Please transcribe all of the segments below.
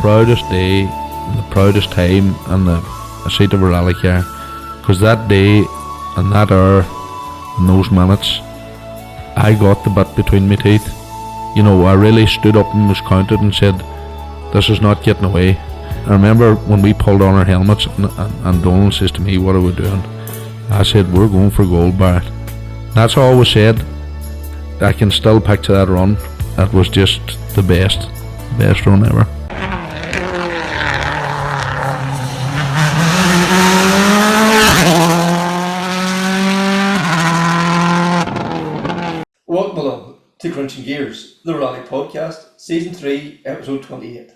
proudest day and the proudest time in the seat of a rally car, because that day and that hour and those minutes, I got the bit between my teeth. You know, I really stood up and was counted and said, this is not getting away. I remember when we pulled on our helmets and Donald says to me, what are we doing? I said, we're going for gold, Barrett. That's all was said. I can still picture that run. That was just the best run ever. Welcome along to Krunching Gears, the Rally Podcast, Season 3, Episode 28.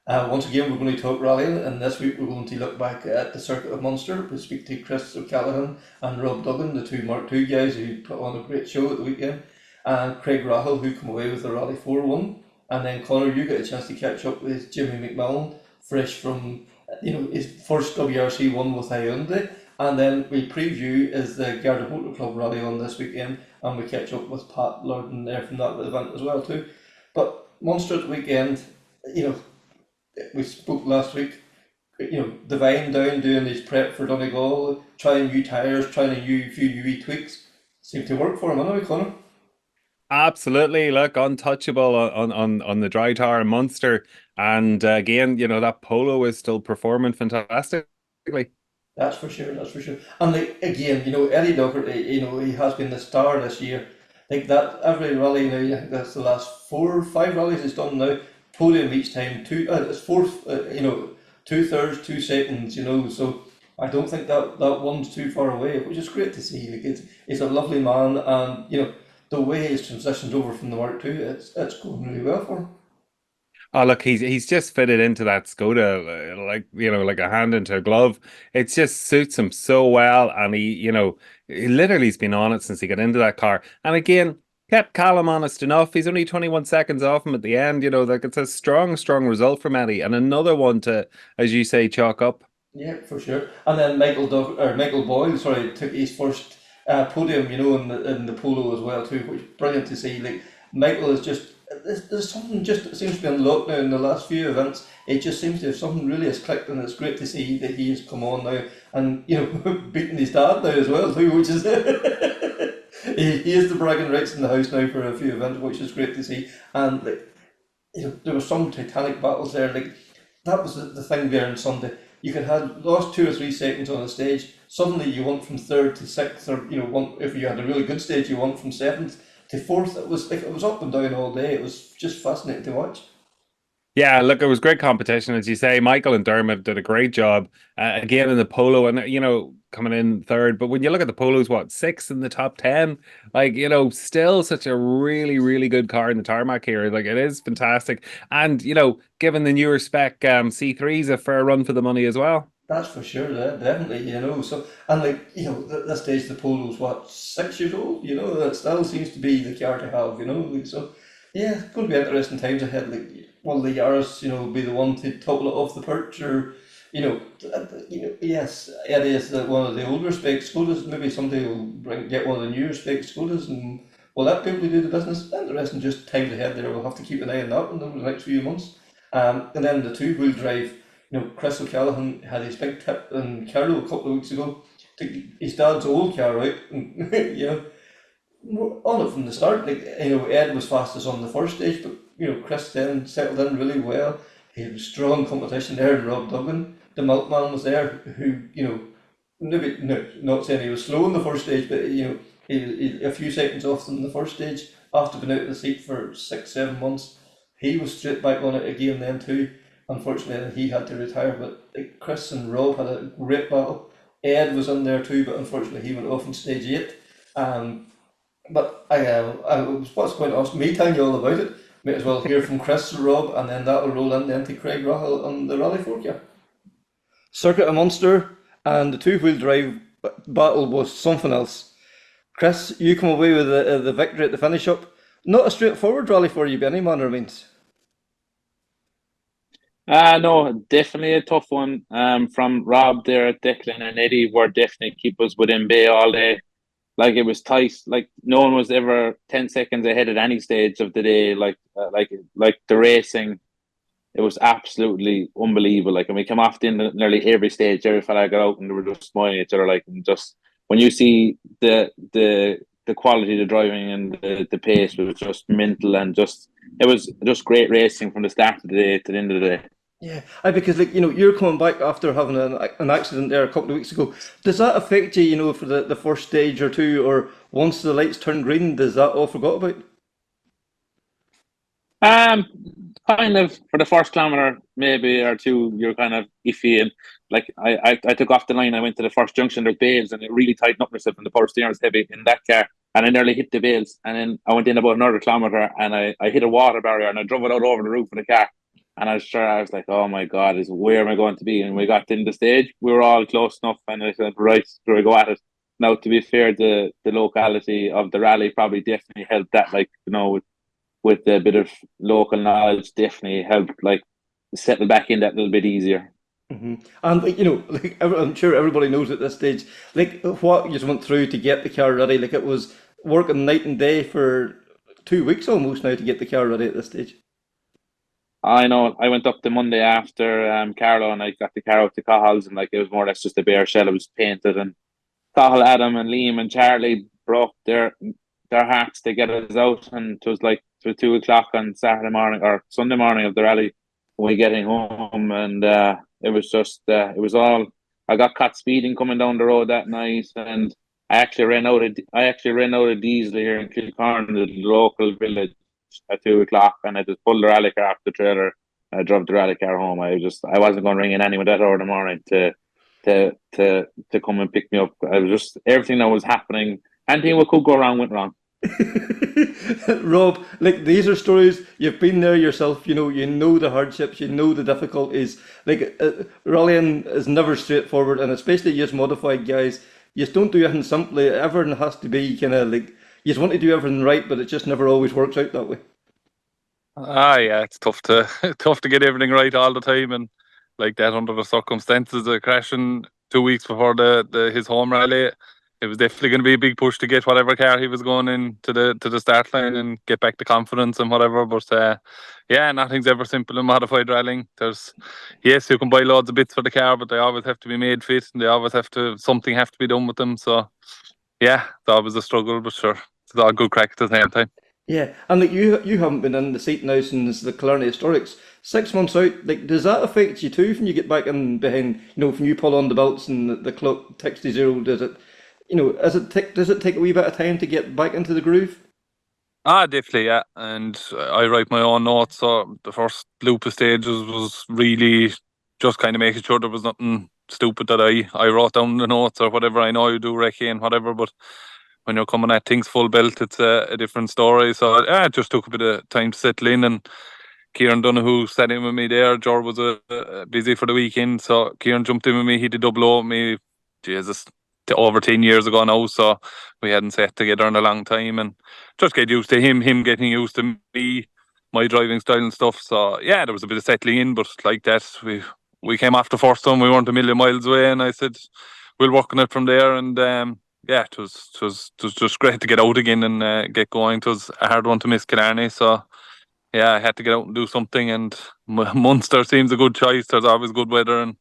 Once again, we're going to talk rallying, and this week we're going to look back at the circuit of Munster. We'll speak to Chris O'Callaghan and Rob Duggan, the two Mark II guys who put on a great show at the weekend, and Craig Rahill, who come away with the Rally 4-1. And then Connor, you get a chance to catch up with Jimmy McMillan, fresh from his first WRC one with Hyundai. And then we preview is the Garda Motor Club rally on this weekend, and we catch up with Pat Lordon there from that event as well too. But Munster at the weekend, we spoke last week, Divine down doing his prep for Donegal, trying new tyres, trying a few new tweaks. Seemed to work for him, anyway, Connor. Absolutely, look, untouchable on the dry tar in Munster, and again, that Polo is still performing fantastically. That's for sure. And again, Eddie Doherty, he has been the star this year. Like that, every rally now, I think that's the last 4 or 5 rallies he's done now. Podium each time, it's fourth, 2/3, 2 seconds, so I don't think that one's too far away, which is great to see. Like he's a lovely man, and the way he's transitioned over from the Mark II, it's going really well for him. Oh, look, he's just fitted into that Skoda like a hand into a glove. It just suits him so well, and he literally's been on it since he got into that car. And again, kept Callum honest enough. He's only 21 seconds off him at the end. It's a strong result from Eddie, and another one to, as you say, chalk up. Yeah, for sure. And then Michael Boyle, took his first podium, in the Polo as well too, which is brilliant to see. Like Michael is just. There's something just that seems to be unlocked now in the last few events. It just seems to have something really has clicked, and it's great to see that he has come on now and beating his dad now as well too, which is he is the bragging rights in the house now for a few events, which is great to see. And there were some Titanic battles there. Like that was the thing there on Sunday. You could have lost 2 or 3 seconds on a stage. Suddenly you went from 3rd to 6th, or if you had a really good stage, you went from 7th to 4th. It was up and down all day. It was just fascinating to watch. Yeah, look, it was great competition, as you say. Michael and Dermot did a great job again in the Polo, and coming in 3rd. But when you look at the Polos, 6th in the top 10, still such a really, really good car in the tarmac here. Like it is fantastic, and given the newer spec C3's a fair run for the money as well. That's for sure, definitely, So, and this stage the Polo's 6 years old, that still seems to be the car to have, so yeah, it's going to be interesting times ahead. Will the Yaris, be the one to topple it off the perch, or yes, Eddie is one of the older spec Skodas. Maybe someday will get one of the newer spec Skodas, and will that be able to do the business? Interesting, just times ahead there. We'll have to keep an eye on that over the next few months. And then the 2-wheel drive. Chris O'Callaghan had his big tip in Carlow a couple of weeks ago. Took his dad's old car out, and on it from the start. Ed was fastest on the first stage, but Chris then settled in really well. He had strong competition there, and Rob Duggan, the milkman, was there, who maybe not saying he was slow in the first stage, but he a few seconds off in the first stage after being out of the seat for 6-7 months. He was straight back on it again then too. Unfortunately, he had to retire, but Chris and Rob had a great battle. Ed was in there too, but unfortunately he went off in stage 8. But I what's going to ask me telling you all about it. Might as well hear from Chris and Rob, and then that'll roll in then to Craig Rahill on the Rally 4 Circuit of Munster, and the 2-wheel drive battle was something else. Chris, you come away with the victory at the finish up. Not a straightforward rally for you by any manner of means. No, definitely a tough one. From Rob there, Declan and Eddie were definitely keep us within bay all day. Like it was tight. Like no one was ever 10 seconds ahead at any stage of the day. Like the racing it was absolutely unbelievable. Like, and we came off in nearly every stage, every fella got out and they were just smiling at each other. Like, and just when you see the quality of the driving and the pace was just mental, and just it was just great racing from the start of the day to the end of the day. Yeah, because like you're coming back after having an accident there a couple of weeks ago. Does that affect you, for the first stage or two, or once the lights turn green, does that all forgot about? Kind of for the first kilometer, maybe or two, you're kind of iffy, and like I took off the line. I went to the first junction, there's bales, and it really tightened up myself, and the power steering was heavy in that car, and I nearly hit the bales. And then I went in about another kilometer, and I hit a water barrier, and I drove it out over the roof of the car. And I was like, oh my God, where am I going to be? And we got in the stage, we were all close enough, and I said, right, do I go at it? Now, to be fair, the locality of the rally probably definitely helped that, like, with a bit of local knowledge, definitely helped, like, settle back in that little bit easier. Mm-hmm. And like I'm sure everybody knows at this stage, like what you just went through to get the car ready. Like it was working night and day for 2 weeks almost now to get the car ready at this stage. I know. I went up the Monday after Carlo, and I got the car out to Cahill's, and like it was more or less just a bare shell. It was painted, and Cahill, Adam, and Liam and Charlie broke their hearts to get us out, and it was like 2 o'clock on Saturday morning or Sunday morning of the rally when we getting home, and it was just it was all. I got caught speeding coming down the road that night, and I actually ran out of diesel here in Kilcorn, the local village, at 2 o'clock, and I just pulled the rally car off the trailer. And I drove the rally car home. I wasn't going to ring in anyone that hour in the morning to come and pick me up. I was just, everything that was happening, anything that could go wrong went wrong. Rob, like these are stories you've been there yourself. You know the hardships, you know the difficulties. Like rallying is never straightforward, and especially you modified guys. You just don't do anything simply. Everything has to be kind of like you just want to do everything right, but it just never always works out that way. Yeah, it's tough to tough to get everything right all the time, and like that under the circumstances, the crashing 2 weeks before his home rally, it was definitely going to be a big push to get whatever car he was going in to the start line and get back the confidence and whatever. But yeah, nothing's ever simple in modified rallying. Yes, you can buy loads of bits for the car, but they always have to be made fit, and they always something have to be done with them. So yeah, it's always a struggle, but sure, it's all good crack at the same time. Yeah, and like you haven't been in the seat now since the Killarney Historics. 6 months out, like does that affect you too when you get back in behind? When you pull on the belts and the clock ticks to zero, does it? Does it take a wee bit of time to get back into the groove? Definitely, yeah. And I write my own notes, so the first loop of stages was really just kind of making sure there was nothing stupid that I wrote down the notes or whatever. I know you do recce and whatever, but when you're coming at things full belt, it's a different story. So it just took a bit of time to settle in, and Kieran Donoghue sat in with me there. George was busy for the weekend, so Kieran jumped in with me. He did double O with me, Jesus, over 10 years ago now, so we hadn't sat together in a long time, and just get used to him getting used to me, my driving style and stuff. So yeah, there was a bit of settling in, but like that, we came off the first time, we weren't a million miles away, and I said we'll work on it from there. And yeah, it was just great to get out again and get going. It was a hard one to miss Killarney, so yeah, I had to get out and do something, and Munster seems a good choice. There's always good weather, and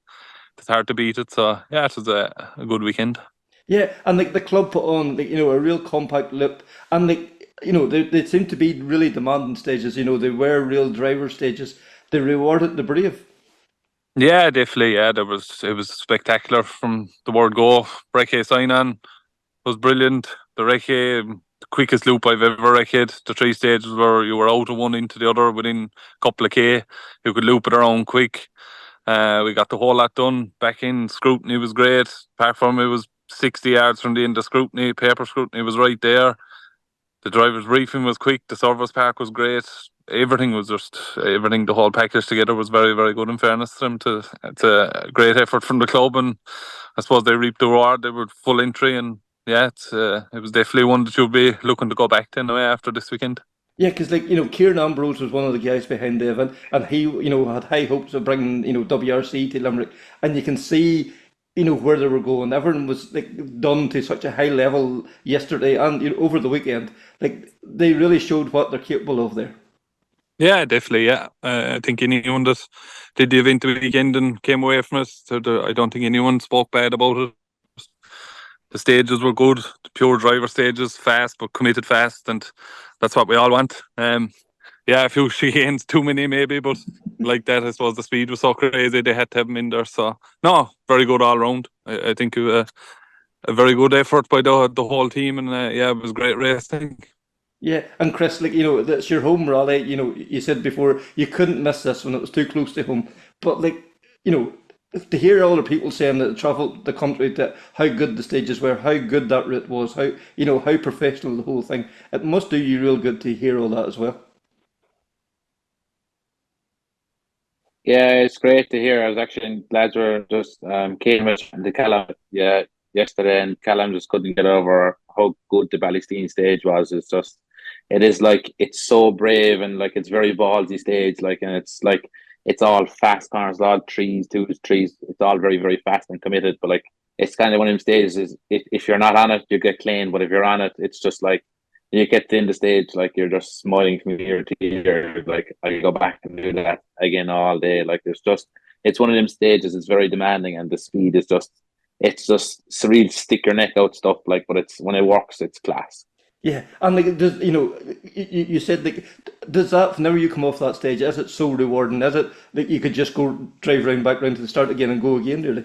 it's hard to beat it. So yeah, it was a good weekend. Yeah, and like the club put on a real compact loop, and they seem to be really demanding stages. They were real driver stages. They rewarded the brave. Yeah, definitely. Yeah, it was spectacular from the word go. Recce sign on was brilliant. The Recce, the quickest loop I've ever recce'd. The 3 stages where you were out of one into the other within a couple of K. You could loop it around quick. We got the whole lot done. Back in scrutiny was great. Apart from it was 60 yards from the end of scrutiny. Paper scrutiny was right there. The driver's briefing was quick. The service park was great. Everything, the whole package together was very, very good, in fairness to them. It's a great effort from the club, and I suppose they reaped the reward. They were full entry, and yeah, it was definitely one that you'll be looking to go back to anyway after this weekend. Yeah, because Kieran Ambrose was one of the guys behind the event, and he had high hopes of bringing WRC to Limerick, and you can see where they were going. Everything was like done to such a high level yesterday and over the weekend. Like they really showed what they're capable of there. Yeah, definitely. Yeah, I think anyone that did the event the weekend and came away from it, I don't think anyone spoke bad about it. The stages were good, the pure driver stages, fast but committed fast, and that's what we all want. Yeah, a few chicanes, too many maybe, but like that, I suppose the speed was so crazy they had to have them in there. So no, very good all round. I think a very good effort by the whole team, and yeah, it was great racing. Yeah, and Chris, like, that's your home rally. You said before you couldn't miss this when it was too close to home. But like, to hear other people saying that they travelled the country, to how good the stages were, how good that route was, how professional the whole thing. It must do you real good to hear all that as well. Yeah, it's great to hear. I was actually in Glasgow just came with the Callum yesterday, and Callum just couldn't get over how good the Ballysteen stage was. It is like it's so brave and like it's very ballsy stage, like, and it's like it's all fast corners, all trees, twos, trees. It's all very very fast and committed. But like it's kind of one of them stages. Is if you're not on it, you get clean. But if you're on it, it's just like you get in the stage, like you're just smiling from ear to ear. Like I go back and do that again all day. Like it's one of them stages. It's very demanding, and the speed is it's just surreal. Stick your neck out stuff. Like, but it's when it works, it's class. Yeah, and like, you said, like, does that whenever you come off that stage, is it so rewarding? Is it like you could just go drive back round to the start again and go again, really?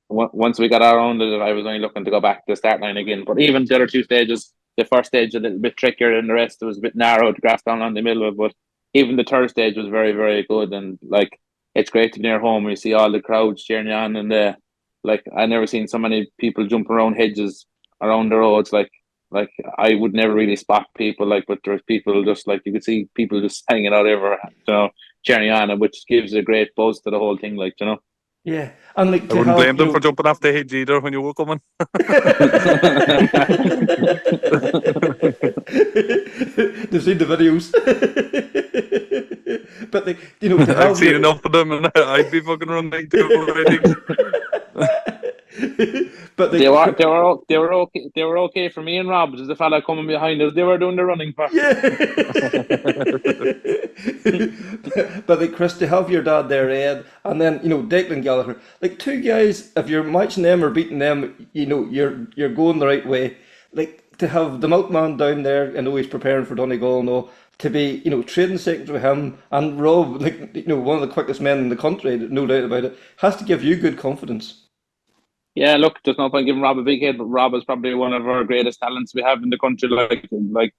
Once we got around it, I was only looking to go back to the start line again. But even the other two stages, the first stage a little bit trickier than the rest. It was a bit narrow, the grass down on the middle of it. But even the third stage was very, very good. And like, it's great to be near home. You see all the crowds cheering you on, and like I never seen so many people jumping around hedges around the roads. Like I would never really spot people, like, but there's people just like you could see people just hanging out everywhere, cheering you on, which gives a great buzz to the whole thing, like. Yeah, and like I to wouldn't have, blame them for jumping off the hedge either when you were coming. they've seen the videos, but like, to I've have seen enough of them, and I'd be fucking running too already. but They like, were okay. They were okay for me and Rob. There's a fella coming behind us. They were doing the running part. yeah. But like, Chris, to have your dad there, Ed, and then Declan Gallagher, like two guys. If you're matching them or beating them, you're going the right way. Like to have the milkman down there, I know he's preparing for Donegal and all. To be, trading seconds with him and Rob, like one of the quickest men in the country, no doubt about it, has to give you good confidence. Yeah, look, there's no point giving Rob a big head, but Rob is probably one of our greatest talents we have in the country. Like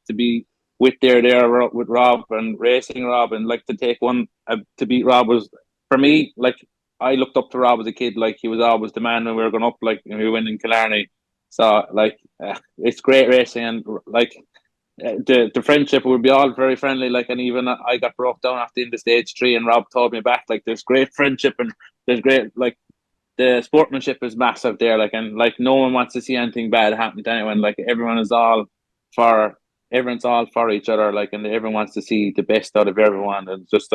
to be with with Rob and racing Rob, and like to take one to beat Rob was for me. Like I looked up to Rob as a kid. Like he was always the man when we were going up. Like when we went in Killarney. So like it's great racing, and like the friendship would be all very friendly. Like, and even I got broke down after in the stage 3, and Rob told me back. Like there's great friendship, and there's great like the sportsmanship is massive there, like, and like no one wants to see anything bad happen to anyone. Like everyone's all for each other, like, and everyone wants to see the best out of everyone. And just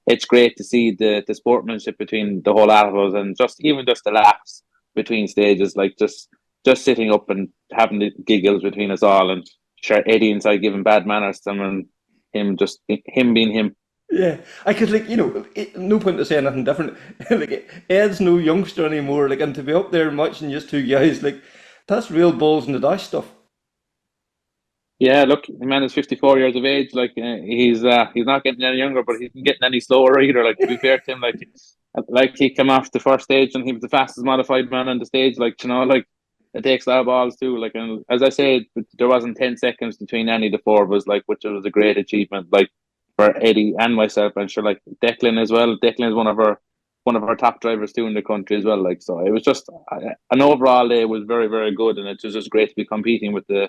it's great to see the sportsmanship between the whole lot of us, and just the laughs between stages, like just sitting up and having the giggles between us all, and sure Eddie inside giving bad manners to him, and him being him. Yeah, I could like no point to say anything different. Like Ed's no youngster anymore. Like, and to be up there matching just two guys, like that's real balls in the dash stuff. Yeah, look, the man is 54 years of age. Like he's not getting any younger, but he's not getting any slower either. Like to be fair to him, like he came off the first stage and he was the fastest modified man on the stage. Like like it takes a lot of balls too. Like, and as I said, there wasn't 10 seconds between any of the four of us. Like, which was a great achievement. Like for Eddie and myself, and sure, like Declan as well. Declan is one of our top drivers too in the country as well. Like, so it was just an overall day was very very good, and it was just great to be competing with the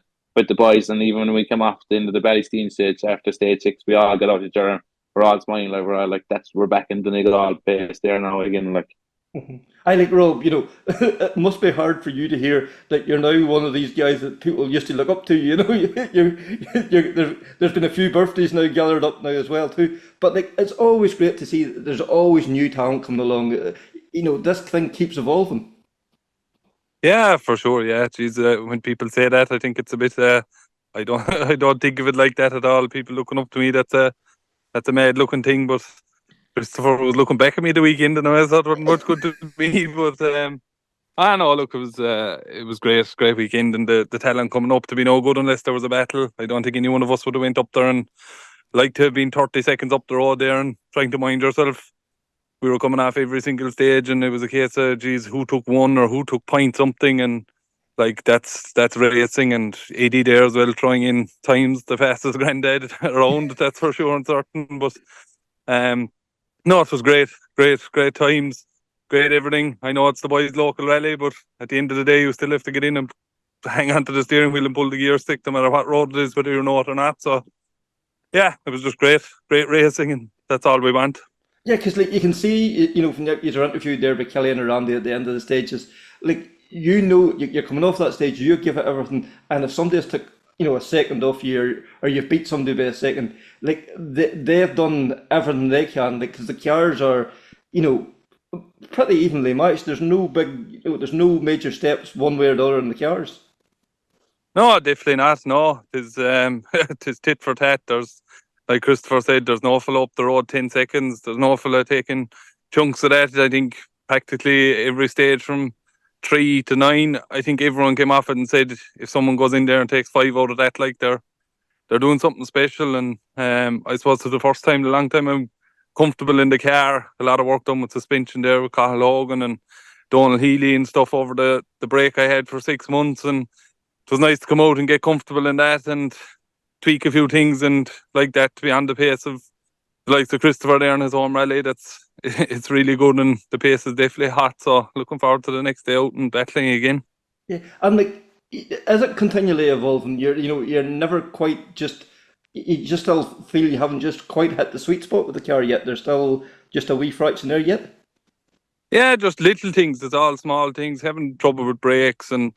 boys. And even when we came off the end of the Ballysteen stage after stage 6, we all got out each other. We're all smiling, like we're all like we're back in the Donegal pace there now again. Like I like Rob. It must be hard for you to hear that you're now one of these guys that people used to look up to. There's been a few birthdays now gathered up now as well too. But like, it's always great to see that there's always new talent coming along. This thing keeps evolving. Yeah, for sure. Yeah, geez, when people say that, I think it's a bit I don't I don't think of it like that at all. People looking up to me, that's a mad looking thing. But Christopher was looking back at me the weekend, and I thought it wasn't much good to me. But I know. Look, it was great weekend, and the talent coming up to be no good unless there was a battle. I don't think any one of us would have went up there and liked to have been 30 seconds up the road there and trying to mind yourself. We were coming off every single stage, and it was a case of, geez, who took one or who took point something, and like that's racing. And AD there as well, throwing in times the fastest granddad around. That's for sure and certain. But no, it was great times, great everything. I know it's the boys' local rally, but at the end of the day, you still have to get in and hang on to the steering wheel and pull the gear stick, no matter what road it is, whether you know it or not. So yeah, it was just great racing, and that's all we want. Yeah, because like you can see, you know, from your interview there with Kelly and Randy at the end of the stages, like you know, you're coming off that stage, you give it everything, and if somebody has took, you know, a second off you, or you've beat somebody by a second, like they've done everything they can, like because the cars are, you know, pretty evenly matched. There's no there's no major steps one way or the other in the cars. No, definitely not. No, it's it's tit for tat. There's, like Christopher said, there's no fella up the road 10 seconds. There's no fella taking chunks of that. I think practically every stage from 3 to 9, I think everyone came off it and said if someone goes in there and takes 5 out of that, like they're doing something special. And I suppose for the first time in a long time, I'm comfortable in the car. A lot of work done with suspension there with Cathal Hogan and Donald Healy and stuff over the break I had for 6 months, and it was nice to come out and get comfortable in that and tweak a few things and like that, to be on the pace of the likes of Christopher there in his home rally. It's really good, and the pace is definitely hot. So looking forward to the next day out and battling again. Yeah, and like, is it continually evolving? You're never quite just. You just still feel you haven't just quite hit the sweet spot with the car yet. There's still just a wee fraction there yet. Yeah, just little things. It's all small things. Having trouble with brakes and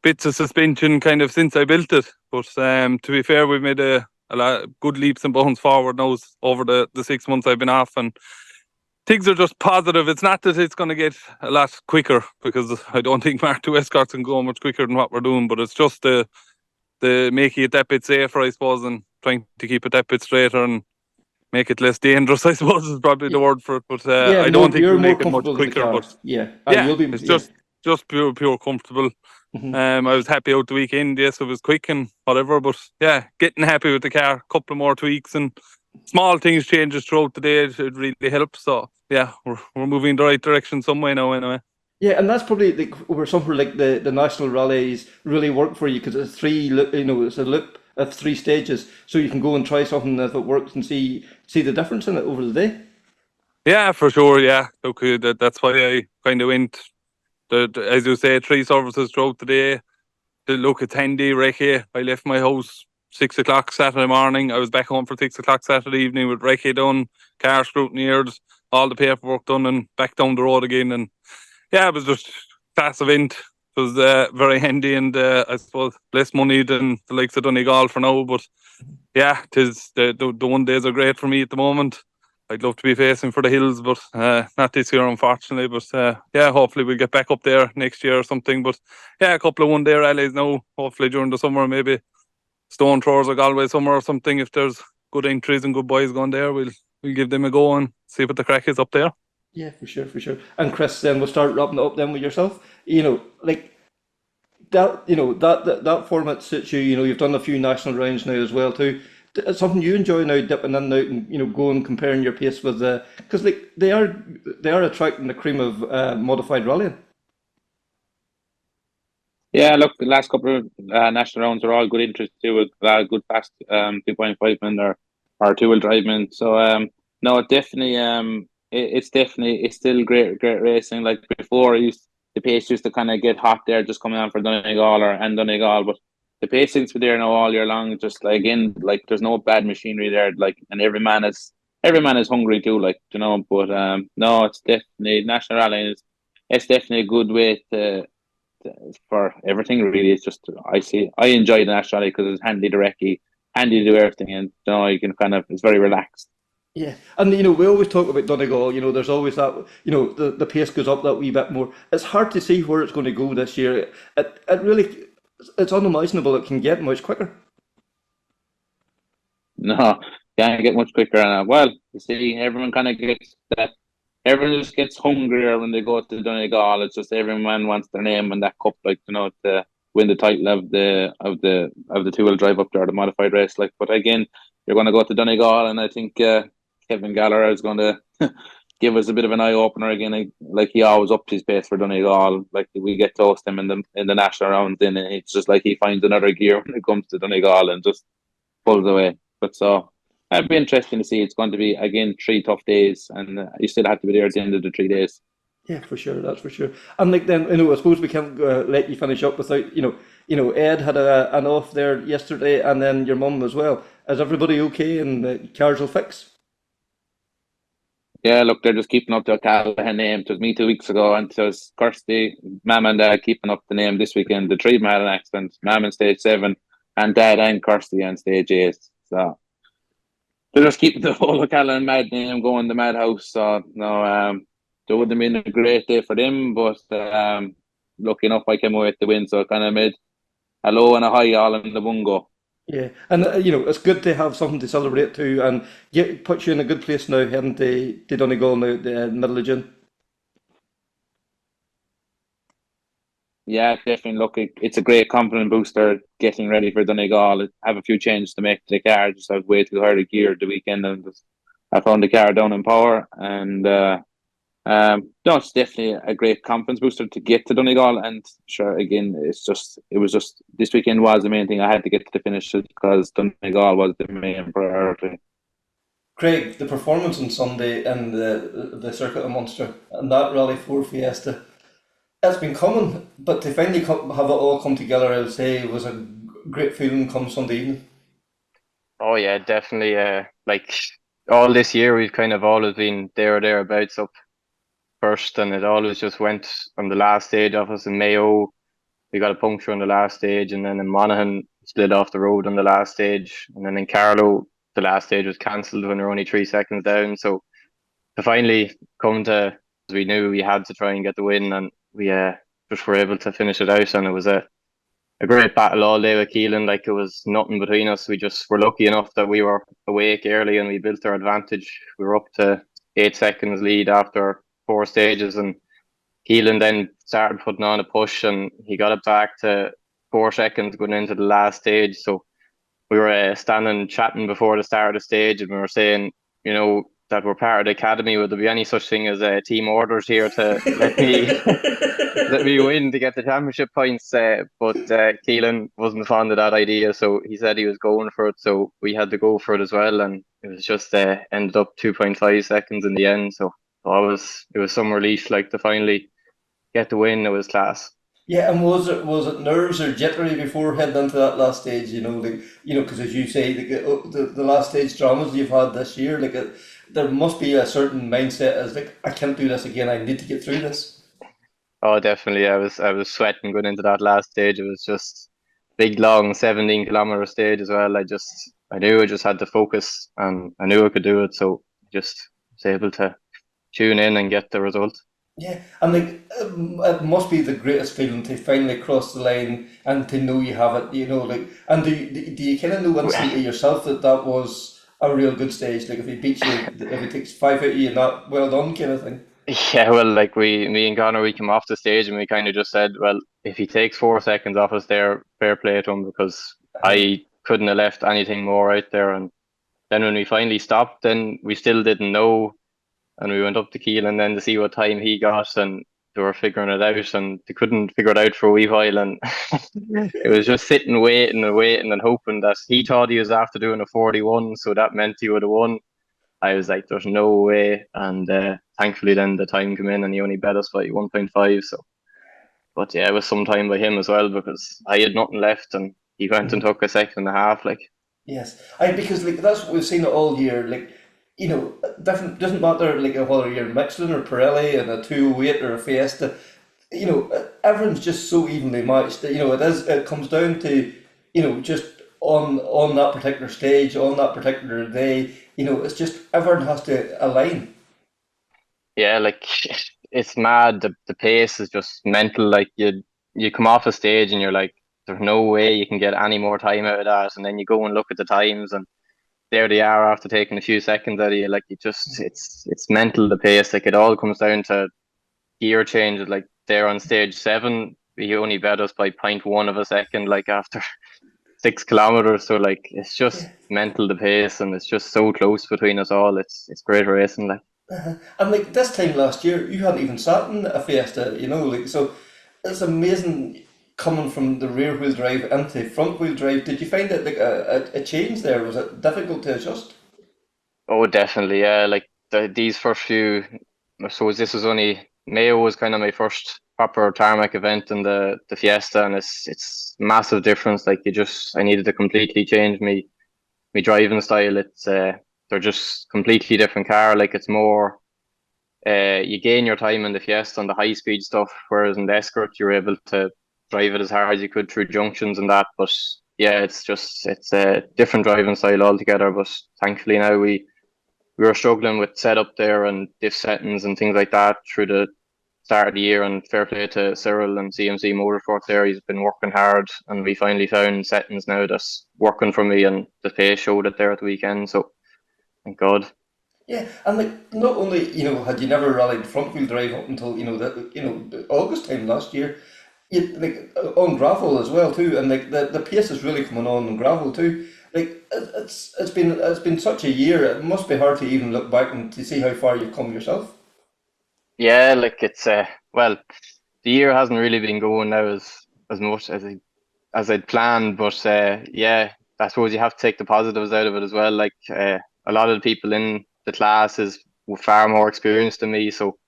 bits of suspension kind of since I built it. But to be fair, we've made a lot of good leaps and bounds forward now over the 6 months I've been off, and things are just positive. It's not that it's going to get a lot quicker, because I don't think Mark II Escorts can go much quicker than what we're doing, but it's just the making it that bit safer, I suppose, and trying to keep it that bit straighter and make it less dangerous, I suppose, is probably the word for it. But I don't think we'll make it much quicker. But yeah, and you'll be, it's just pure comfortable. I was happy out the weekend. Yes, it was quick and whatever, but yeah, getting happy with the car. A couple of more tweaks and small things changes throughout the day. It really helps. So yeah, we're moving in the right direction some way now, anyway. Yeah, and that's probably like where something like the national rallies really work for you, because it's it's a loop of 3 stages, so you can go and try something if it works and see the difference in it over the day. Yeah, for sure. Yeah, look, that's why I kind of went. As you say, 3 services throughout the day. Look, it's handy. Recce, I left my house 6 o'clock Saturday morning. I was back home for 6 o'clock Saturday evening with Recce done, car scrutineered, all the paperwork done, and back down the road again. And yeah, it was just a class event. It was very handy, and I suppose less money than the likes of Donegal for now. But yeah, the 1 days are great for me at the moment. I'd love to be facing for the hills, but not this year, unfortunately. But yeah, hopefully we'll get back up there next year or something. But yeah, a couple of 1 day rallies now, hopefully during the summer, maybe Stone Throwers or Galway summer or something. If there's good entries and good boys going there, we'll give them a go and see what the crack is up there. Yeah, for sure. And Chris, then we'll start wrapping it up then with yourself. Like that format suits you. You've done a few national rounds now as well too. It's something you enjoy now, dipping in and out, and going comparing your pace with because like they are attracting the cream of modified rallying. Yeah, look, the last couple of national rounds are all good interest too, with good fast 2.5 men or 2-wheel drive men. So no, it definitely it's still great racing. Like before, the pace used to kind of get hot there, just coming on for Donegal, but the pace seems to be there now all year long. Just like there's no bad machinery there, like, and every man is hungry too, like, But no, it's definitely national rallying. It's definitely a good way for everything, really. It's just I enjoy the national rally because it's handy to recce, handy to do everything, and you can it's very relaxed. Yeah, and we always talk about Donegal. There's always that. The pace goes up that wee bit more. It's hard to see where it's going to go this year. It really, it's unimaginable it can get much quicker. No, can't get much quicker. Well, you see, everyone kind of gets that. Everyone just gets hungrier when they go to Donegal. It's just everyone wants their name on that cup, like, to win the title of the 2-wheel drive up there, the modified race. Like, but again, you're going to go to Donegal, and I think Kevin Gallagher is going to give us a bit of an eye opener again. Like he always ups his pace for Donegal. Like we get to host him in the national rounds, and it's just like he finds another gear when it comes to Donegal and just pulls away. But so it'd be interesting to see. It's going to be again 3 tough days, and you still have to be there at the end of the 3 days. Yeah, for sure, that's for sure. And like then, I suppose we can't let you finish up without, Ed had an off there yesterday, and then your mum as well. Is everybody okay and the cars will fix? Yeah, look, they're just keeping up the Callahan name. It was me 2 weeks ago, and it was Kirsty, Mam and Dad keeping up the name this weekend. The three of them had an accident. Mam in stage 7, and Dad and Kirsty on stage 8. So they're just keeping the whole Callahan mad name going, the madhouse. So no, it wouldn't have been a great day for them, but lucky enough I came away with the win, so it kind of made a low and a high all in the one go. Yeah, and it's good to have something to celebrate too, and put you in a good place now heading to Donegal now the middle of June. Yeah, definitely. Look, it's a great confidence booster getting ready for Donegal. I have a few changes to make to the car. Just I was way too hard to gear the weekend, and I found the car down in power. And no, it's definitely a great confidence booster to get to Donegal. And sure, again, it was just this weekend was the main thing. I had to get to the finish because Donegal was the main priority. Craig, the performance on Sunday in the circuit of Munster and that Rally 4 Fiesta, it's been coming, but to finally have it all come together, I would say, was a great feeling come Sunday evening. Oh yeah, definitely. Like all this year, we've kind of always been there or thereabouts up first, and it always just went on the last stage of us in Mayo. We got a puncture on the last stage, and then in Monaghan, slid off the road on the last stage, and then in Carlow, the last stage was cancelled when we were only 3 seconds down. So to finally come to, we knew we had to try and get the win, and we just were able to finish it out, and it was a great battle all day with Keelan. Like it was nothing between us. We just were lucky enough that we were awake early and we built our advantage. We were up to 8 seconds lead after 4 stages, and Keelan then started putting on a push, and he got it back to 4 seconds going into the last stage. So we were standing chatting before the start of the stage, and we were saying, that we're part of the academy. Would there be any such thing as team orders here to let me win to get the championship points? But Keelan wasn't fond of that idea, so he said he was going for it. So we had to go for it as well, and it was just ended up 2.5 seconds in the end. So it was some relief, like to finally get the win. It was class. Yeah, and was it nerves or jittery before heading into that last stage? Because as you say, the last stage dramas you've had this year, there must be a certain mindset as like, I can't do this again. I need to get through this. Oh, definitely. I was sweating going into that last stage. It was just big, long 17-kilometer stage as well. I knew I just had to focus, and I knew I could do it. So just was able to tune in and get the result. Yeah, and it must be the greatest feeling to finally cross the line and to know you have it. And do you kind of know instantly yourself that was a real good stage? Like if he beats you, if he takes 5 out of you, not well done kind of thing. Yeah, well, like me and Connor, we came off the stage and we kind of just said, well, if he takes 4 seconds off us there, fair play to him, because I couldn't have left anything more out there. And then when we finally stopped, then we still didn't know. And we went up to Keelan then to see what time he got, and they were figuring it out, and they couldn't figure it out for a wee while, and it was just sitting waiting and hoping that he thought he was after doing a 41, so that meant he would have won. I was like, there's no way, and thankfully then the time came in and he only bet us by 1.5. So, but yeah, it was some time by him as well, because I had nothing left and he went and took a second and a half. Like, yes, because that's what we've seen it all year. Different doesn't matter whether you're Michelin or Pirelli and a 208 or a Fiesta. Everyone's just so evenly matched that it comes down to just on that particular stage on that particular day. It's just everyone has to align. Yeah, like it's mad. The pace is just mental. Like you come off a stage and you're like, there's no way you can get any more time out of that, and then you go and look at the times, and there they are after taking a few seconds out of you. Like it's mental, the pace. Like it all comes down to gear changes. Like they're on stage 7, he only bet us by 0.1 of a second. Like after 6 kilometers, so like it's just mental, the pace, and it's just so close between us all. It's great racing. Like And like this time last year, you hadn't even sat in a Fiesta, like so. It's amazing coming from the rear wheel drive into front wheel drive. Did you find that like a change there? Was it difficult to adjust? oh, definitely, yeah. Like these first few, I suppose this was only Mayo was kind of my first proper tarmac event in the Fiesta, and it's massive difference. Like I needed to completely change me driving style. It's they're just completely different car. Like it's more you gain your time in the Fiesta on the high speed stuff, whereas in the Escort you're able to drive it as hard as you could through junctions and that. But yeah, it's a different driving style altogether. But thankfully now we were struggling with setup there and diff settings and things like that through the start of the year, and fair play to Cyril and CMC Motorsport there. He's been working hard, and we finally found settings now that's working for me, and the pace showed it there at the weekend. So thank God. Yeah, and like not only had you never rallied front wheel drive up until the August time last year, you like on gravel as well too, and like the pace is really coming on gravel too. Like it's been such a year. It must be hard to even look back and to see how far you've come yourself. Yeah, like it's well, the year hasn't really been going now as much as I'd planned, but yeah, I suppose you have to take the positives out of it as well. Like a lot of the people in the class is far more experienced than me, so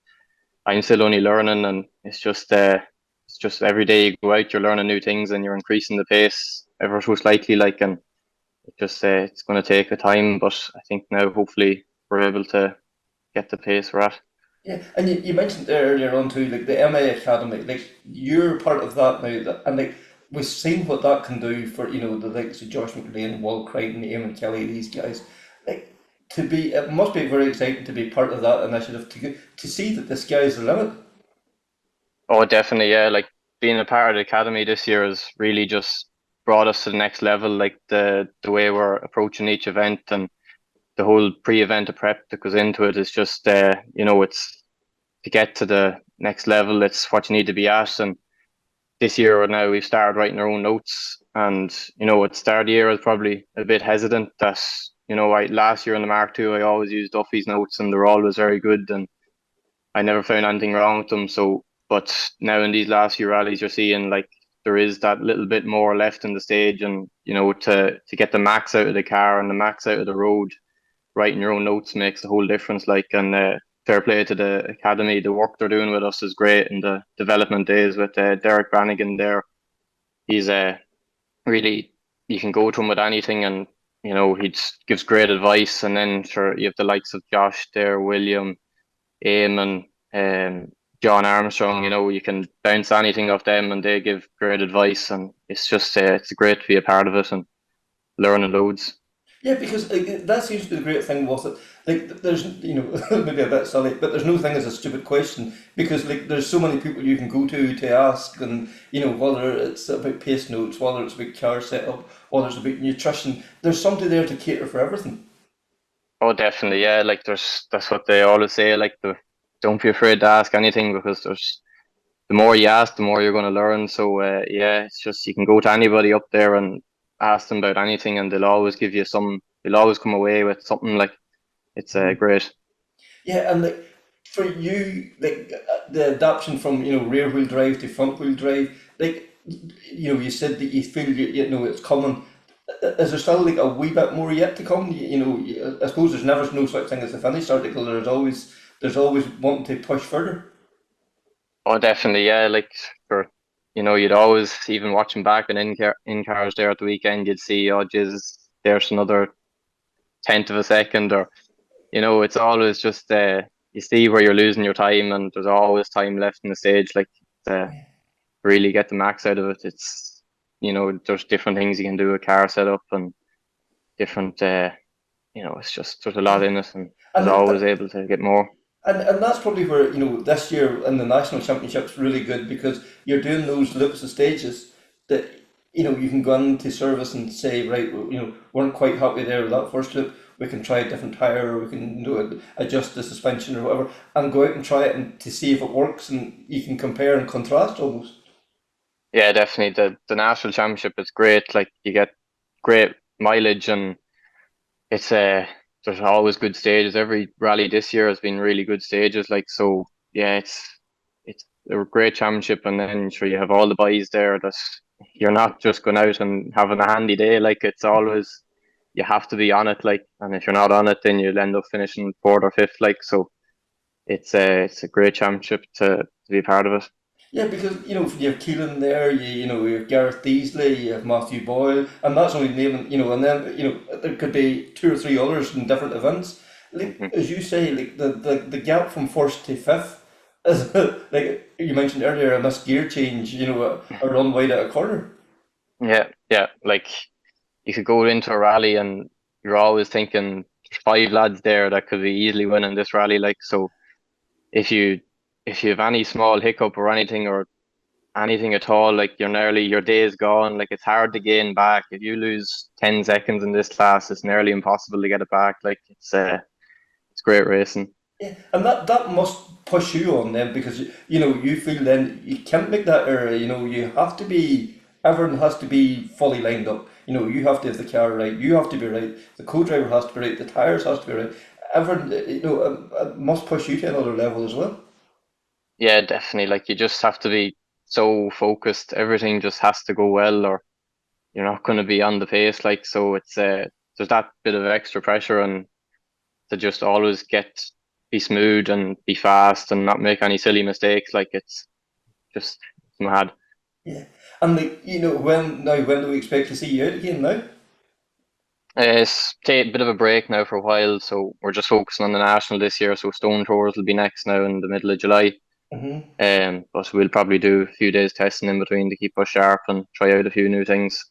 I'm still only learning, and it's just every day you go out, you're learning new things, and you're increasing the pace ever so slightly. Like, and it just it's going to take a time, but I think now hopefully we're able to get the pace we're at. Yeah, and you mentioned there earlier on too, like the MA Academy, like you're part of that now, and like we've seen what that can do for the likes of Josh McLean, Wal Crichton, Eamon Kelly, these guys. Like it must be very exciting to be part of that initiative to see that the sky's the limit. Oh, definitely, yeah. Like being a part of the academy this year has really just brought us to the next level. Like the way we're approaching each event, and the whole pre-event of prep that goes into it is just it's to get to the next level. It's what you need to be at. And this year now we've started writing our own notes, and at the start of the year I was probably a bit hesitant that last year in the Mark II I always used Duffy's notes, and they're always very good, and I never found anything wrong with them. So, but now in these last few rallies, you're seeing like there is that little bit more left in the stage, and to get the max out of the car and the max out of the road, writing your own notes makes a whole difference. Like, and fair play to the academy, the work they're doing with us is great, and the development days with Derek Brannigan there, he's really, you can go to him with anything, and he gives great advice. And then sure you have the likes of Josh there, William, Eamon, John Armstrong. You can bounce anything off them, and they give great advice, and it's just it's great to be a part of it and learning loads. Yeah, because like, that seems to be the great thing with it. Like, there's maybe a bit silly, but there's no thing as a stupid question, because like there's so many people you can go to ask, and whether it's about pace notes, whether it's about car setup, whether it's about nutrition, there's somebody there to cater for everything. Oh, definitely, yeah. Like that's what they always say. Like don't be afraid to ask anything, because the more you ask, the more you're going to learn. So yeah, it's just you can go to anybody up there and ask them about anything, and they'll always give you some. They'll always come away with something. Like it's great. Yeah, and like for you, like the adaptation from rear wheel drive to front wheel drive, like you said that you feel it's coming. Is there still like a wee bit more yet to come? I suppose there's never no such thing as a finished article. There's always wanting to push further. Oh, definitely, yeah. Like for you'd always, even watching back and in cars there at the weekend, you'd see, oh, Jesus, there's another tenth of a second, or it's always just you see where you're losing your time, and there's always time left in the stage. Like really get the max out of it. It's there's different things you can do with car setup, and different it's just there's a lot in it, and there's always able to get more. And that's probably where this year in the national championship's really good, because you're doing those loops of stages that you can go into service and say, right, weren't quite happy there with that first trip. We can try a different tire, or we can adjust the suspension or whatever, and go out and try it and to see if it works, and you can compare and contrast almost. Yeah, definitely. The national championship is great. Like, you get great mileage, and it's there's always good stages. Every rally this year has been really good stages. Like, so yeah, it's a great championship, and then sure you have all the boys there that you're not just going out and having a handy day. Like, it's always, you have to be on it. Like, and if you're not on it, then you'll end up finishing fourth or fifth. Like, so it's a great championship to be a part of it. Yeah, because you have Keelan there, you have Gareth Deasley, you have Matthew Boyle, and that's only naming, and then there could be two or three others in different events. Like, as you say, like the gap from first to fifth is like you mentioned earlier, a missed gear change, a run wide at a corner. Yeah. Like, you could go into a rally and you're always thinking there's five lads there that could be easily winning this rally. Like, so if you have any small hiccup or anything at all, like, your day is gone. Like, it's hard to gain back. If you lose 10 seconds in this class, it's nearly impossible to get it back. Like, it's great racing. Yeah, and that must push you on then, because you feel then you can't make that error. You have to be, everyone has to be fully lined up. You have to have the car right. You have to be right. The co-driver has to be right. The tires has to be right. Everyone, it must push you to another level as well. Yeah, definitely. Like, you just have to be so focused. Everything just has to go well, or you're not going to be on the pace. Like, so it's there's that bit of extra pressure, and to just always be smooth and be fast and not make any silly mistakes. Like, it's just mad. Yeah, and when do we expect to see you out again now? It's take a bit of a break now for a while, so we're just focusing on the national this year. So Stone Throwers will be next now in the middle of July. But we'll probably do a few days testing in between to keep us sharp and try out a few new things.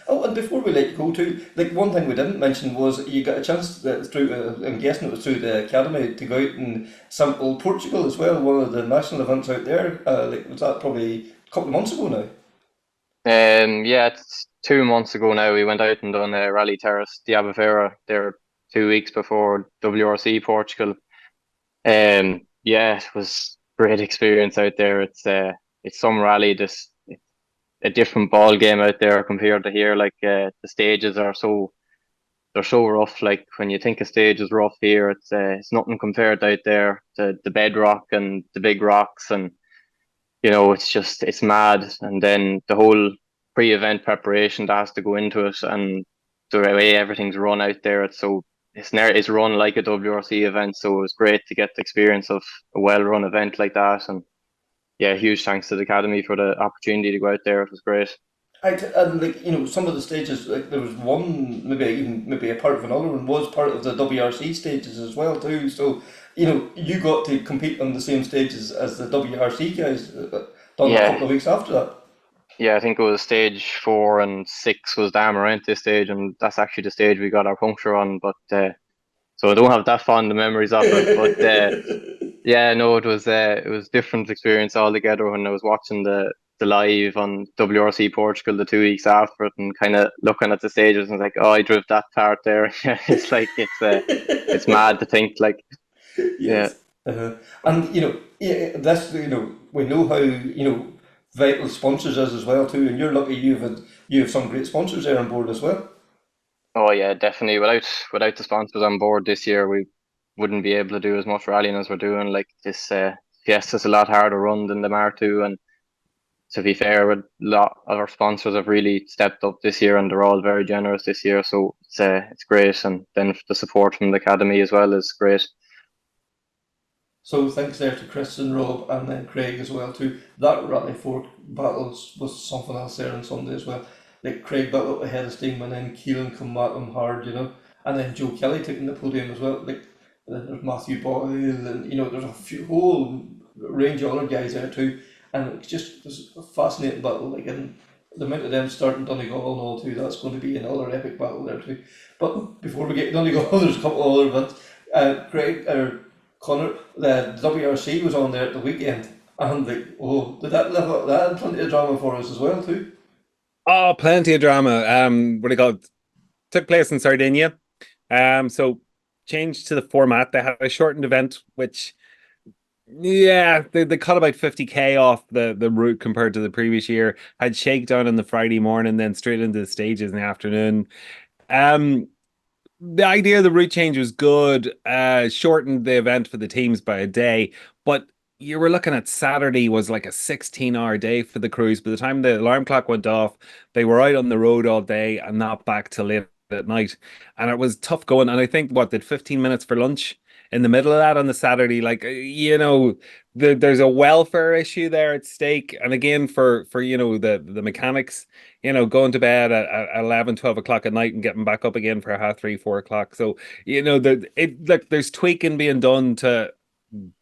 Oh, and before we let you go too, like one thing we didn't mention was you got a chance through, I'm guessing it was through the academy, to go out and sample Portugal as well, one of the national events out there. Was that probably a couple of months ago now? Yeah, it's 2 months ago now. We went out and done a Rally Terrace de Albufeira there 2 weeks before WRC Portugal. Yeah, it was a great experience out there. It's some rally, it's a different ball game out there compared to here. Like, the stages they're so rough. Like, when you think a stage is rough here, it's nothing compared to out there. The bedrock and the big rocks, and it's mad. And then the whole pre-event preparation that has to go into it, and the way everything's run out there, it's run like a WRC event. So it was great to get the experience of a well-run event like that. And yeah, huge thanks to the academy for the opportunity to go out there. It was great. And some of the stages, like there was one, maybe a part of another one was part of the WRC stages as well too. So you got to compete on the same stages as the WRC guys done a couple of weeks after that. Yeah, I think it was stage 4 and 6 was the Amarante stage, and that's actually the stage we got our puncture on. But so I don't have that fond memories of it. But yeah, no, it was different experience altogether when I was watching the live on WRC Portugal the 2 weeks after it, and kind of looking at the stages and like, oh, I drove that part there. It's like it's mad to think, like. Yes. Yeah. And this we know how vital sponsors is as well too, and you're lucky you have some great sponsors there on board as well. Oh yeah, definitely. Without the sponsors on board this year, we wouldn't be able to do as much rallying as we're doing. Like, this Fiesta's a lot harder run than the Mar2, and to be fair, a lot of our sponsors have really stepped up this year, and they're all very generous this year. So it's great, and then the support from the academy as well is great. So thanks there to Chris and Rob, and then Craig as well too. That Rally 4 battles was something else there on Sunday as well. Like, Craig built up ahead of steam, and then Keelan come at him hard, and then Joe Kelly taking the podium as well. Like, there's Matthew Boyle, and there's a whole range of other guys there too. And it was a fascinating battle. Like, and the amount of them starting Donegal and all too, that's going to be another epic battle there too. But before we get to Donegal, there's a couple of other events. Connor, the WRC was on there at the weekend, and did that live up? That had plenty of drama for us as well too. Oh, plenty of drama. What do you call it? Took place in Sardinia. So changed to the format. They had a shortened event, which yeah, they cut about 50K off the route compared to the previous year. Had shakedown on the Friday morning, then straight into the stages in the afternoon. Um, the idea of the route change was good. Shortened the event for the teams by a day, but you were looking at Saturday was like a 16-hour day for the crews. By the time the alarm clock went off, they were out on the road all day and not back till late at night. And it was tough going. And I think what did 15 minutes for lunch in the middle of that on the Saturday, like there's a welfare issue there at stake. And again, for the mechanics, going to bed at 11, 12 o'clock at night and getting back up again for half three, 4 o'clock. So, there's tweaking being done to,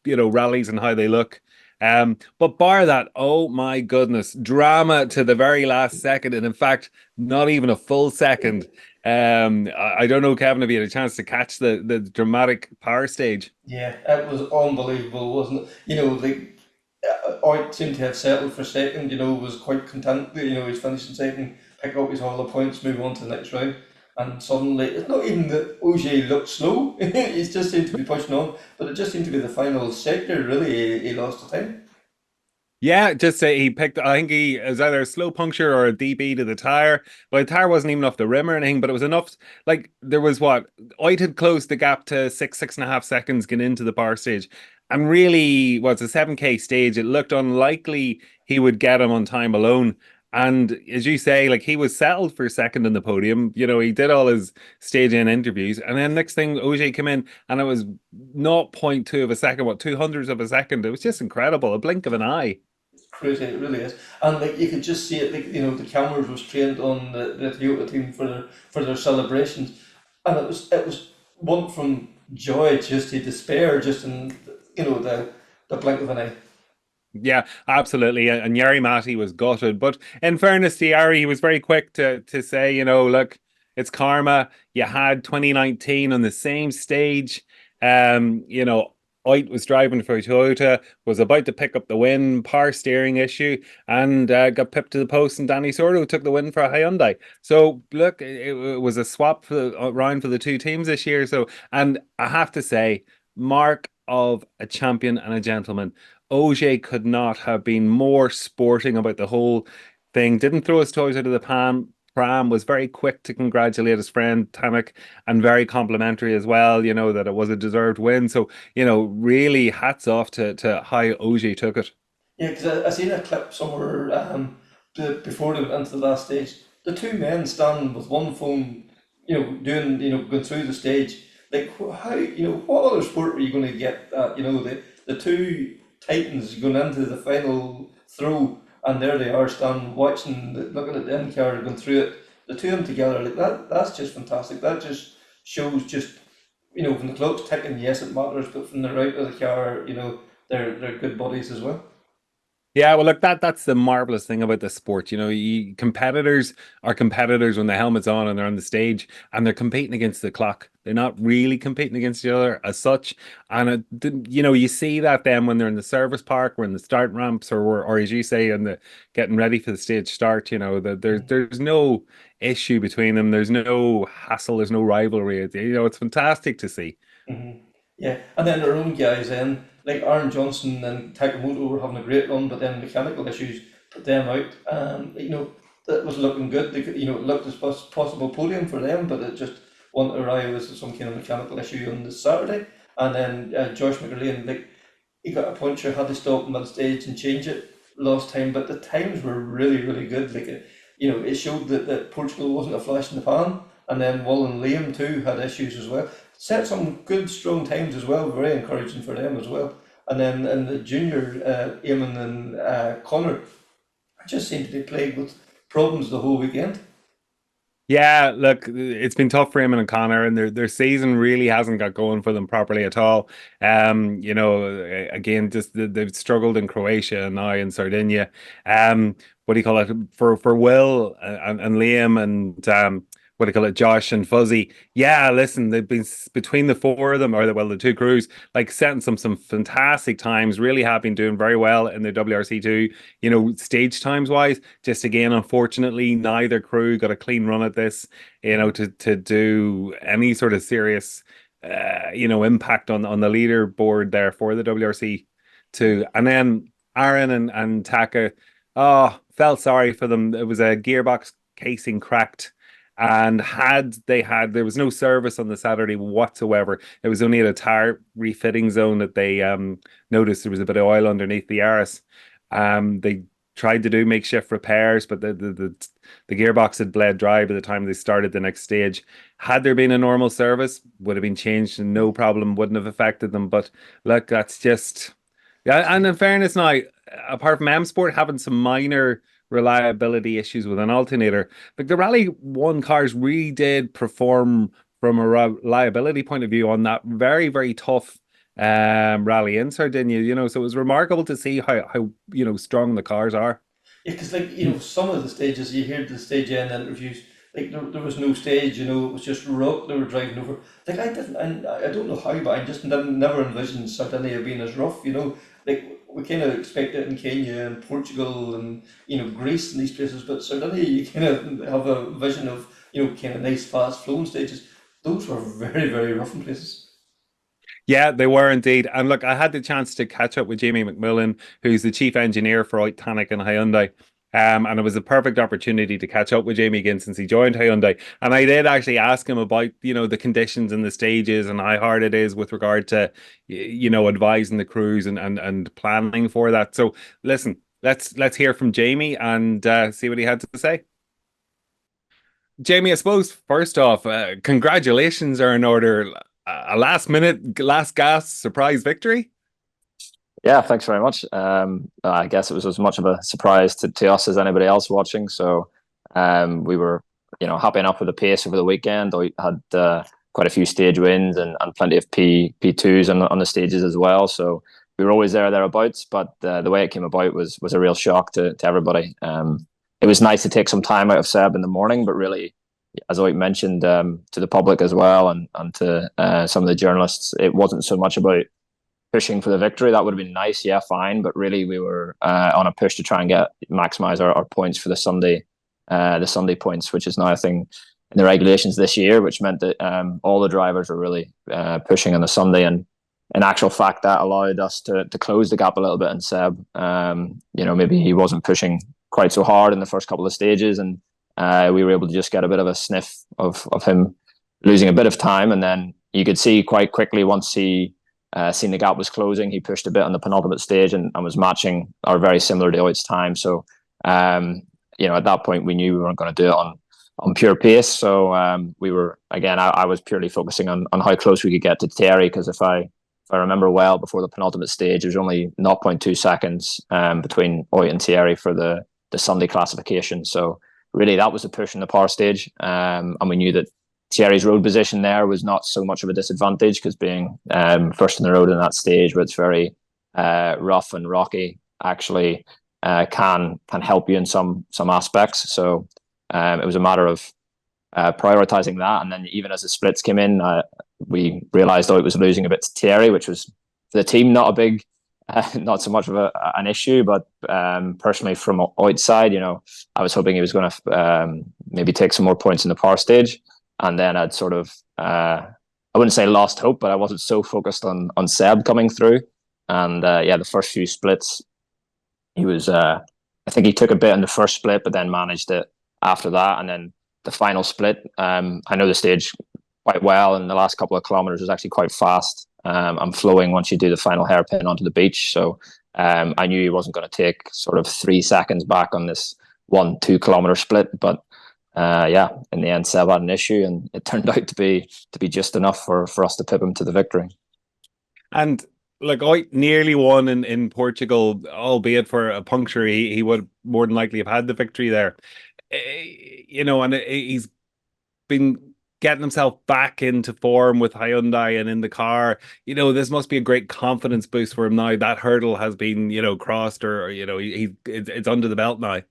rallies and how they look. But bar that, oh my goodness, drama to the very last second. And in fact, not even a full second. I don't know, Kevin, if you had a chance to catch the dramatic power stage. Yeah, it was unbelievable, wasn't it? Art seemed to have settled for second, was quite content. He's finishing second, pick up his haul of points, move on to the next round. And suddenly, it's not even that Ogier looked slow, he just seemed to be pushing on, but it just seemed to be the final sector, really, he lost the time. Yeah, just say he picked. I think he was either a slow puncture or a DB to the tire. But the tire wasn't even off the rim or anything, but it was enough. Like there was what Oit had closed the gap to 6.5 seconds getting into the bar stage, and really was a 7K stage. It looked unlikely he would get him on time alone. And as you say, like he was settled for second in the podium. He did all his stage in interviews, and then next thing OJ came in, and it was 0.2 of a second, what 200ths of a second. It was just incredible, a blink of an eye. Crazy, it really is. And like you could just see it, like the cameras was trained on the Toyota team for their celebrations, and it was one from joy just to despair, just in the blink of an eye. Yeah, absolutely. And Yari Mati was gutted. But in fairness to Yari, he was very quick to say, look, it's karma. You had 2019 on the same stage. Oit was driving for Toyota, was about to pick up the win, power steering issue, and got pipped to the post. And Danny Sordo took the win for Hyundai. So look, it was a swap round for the two teams this year. So, and I have to say, mark of a champion and a gentleman. OJ could not have been more sporting about the whole thing. Didn't throw his toys out of the pram. Was very quick to congratulate his friend Tanak and very complimentary as well. That it was a deserved win. So really hats off to how OJ took it. Yeah, because I seen a clip somewhere before they went into the last stage. The two men standing with one phone, doing, going through the stage. Like, how, what other sport are you going to get that, the two titans going into the final throw, and there they are standing watching, looking at the end card going through it. The two of them together, like that's just fantastic. That just shows just, when the clock's ticking, yes, it matters, but from the right of the car, they're good buddies as well. Yeah, well, look, that's the marvelous thing about the sport. Competitors are competitors when the helmet's on and they're on the stage and they're competing against the clock. They're not really competing against each other as such. And you see that then when they're in the service park or in the start ramps or as you say, in the getting ready for the stage start. That there's no issue between them. There's no hassle. There's no rivalry. It's fantastic to see. Yeah, and then their own guys then, like Aaron Johnson and Takamoto were having a great run, but then mechanical issues put them out. That was looking good. They could, it looked as possible podium for them, but it just went awry with some kind of mechanical issue on the Saturday. And then Josh McGrane, like he got a puncture, had to stop mid stage and change it, lost time, but the times were really, really good. Like, it showed that Portugal wasn't a flash in the pan, and then Will and Liam too had issues as well. Set some good, strong times as well, very encouraging for them as well. And then in the junior, Eamon and Connor just seemed to be plagued with problems the whole weekend. Yeah, look, it's been tough for Eamon and Connor, and their season really hasn't got going for them properly at all. Again, just they've struggled in Croatia and now in Sardinia. What do you call it for Will and Liam and what do you call it, Josh and Fuzzy. Yeah, listen, they've been between the four of them, or the two crews, like setting some fantastic times. Really have been doing very well in the WRC2. Stage times wise. Just again, unfortunately, neither crew got a clean run at this. To do any sort of serious, impact on the leaderboard there for the WRC2. And then Aaron and Taka, oh, felt sorry for them. It was a gearbox casing cracked. And there was no service on the Saturday whatsoever. It was only at a tire refitting zone that they noticed there was a bit of oil underneath the Yaris. They tried to do makeshift repairs, but the gearbox had bled dry by the time they started the next stage. Had there been a normal service, would have been changed and no problem, wouldn't have affected them. But look, that's just, yeah. And in fairness now, apart from M Sport having some minor reliability issues with an alternator, like the Rally 1 cars really did perform from a reliability point of view on that very, very tough rally in Sardinia, so it was remarkable to see how strong the cars are. Yeah, because some of the stages you hear the stage end interviews, like there was no stage, it was just rock they were driving over. Like I didn't, and I don't know how, but I just didn't never envisioned Sardinia being as rough. Like we kind of expect it in Kenya and Portugal and Greece and these places, but Sardinia you kind of have a vision of kind of nice fast flowing stages. Those were very very rough in places. Yeah, they were indeed. And look, I had the chance to catch up with Jamie McMillan, who's the chief engineer for Tanak and Hyundai. And it was a perfect opportunity to catch up with Jamie again since he joined Hyundai. And I did actually ask him about, the conditions in the stages and how hard it is with regard to, advising the crews and planning for that. So listen, let's hear from Jamie and see what he had to say. Jamie, I suppose first off, congratulations are in order. A last minute, last gasp surprise victory. Yeah, thanks very much. I guess it was as much of a surprise to us as anybody else watching. So we were, happy enough with the pace over the weekend. We had quite a few stage wins and plenty of P2s on the stages as well. So we were always thereabouts. But the way it came about was a real shock to everybody. It was nice to take some time out of Seb in the morning, but really, as I mentioned to the public as well and to some of the journalists, it wasn't so much about pushing for the victory. That would have been nice, yeah, fine. But really, we were on a push to try and maximize our points for the Sunday points, which is now a thing in the regulations this year, which meant that all the drivers were really pushing on the Sunday. And in actual fact, that allowed us to close the gap a little bit. And Seb, maybe he wasn't pushing quite so hard in the first couple of stages, and we were able to just get a bit of a sniff of him losing a bit of time. And then you could see quite quickly once he seen the gap was closing, he pushed a bit on the penultimate stage and was matching or very similar to its time. So, at that point we knew we weren't going to do it on pure pace. So we were, again, I was purely focusing on how close we could get to Thierry, because if I remember well, before the penultimate stage, there was only 0.2 seconds between Oit and Thierry for the Sunday classification. So really, that was a push in the power stage, and we knew that Thierry's road position there was not so much of a disadvantage, because being first in the road in that stage, where it's very rough and rocky, actually can help you in some aspects. So it was a matter of prioritizing that, and then even as the splits came in, we realised it was losing a bit to Thierry, which was for the team not a big. Not so much of an issue, but personally from Oit's side, I was hoping he was going to maybe take some more points in the power stage, and then I'd sort of I wouldn't say lost hope, but I wasn't so focused on Seb coming through. And the first few splits, he was I think he took a bit in the first split, but then managed it after that. And then the final split, I know the stage quite well, and the last couple of kilometers was actually quite fast. I'm flowing once you do the final hairpin onto the beach. So I knew he wasn't going to take sort of 3 seconds back on this 1-2 kilometer split. But in the end, Seb had an issue, and it turned out to be just enough for us to pip him to the victory. And like Oit nearly won in Portugal, albeit for a puncture. He would more than likely have had the victory there. And he's been getting himself back into form with Hyundai and in the car. This must be a great confidence boost for him now. That hurdle has been, crossed, or it's under the belt now.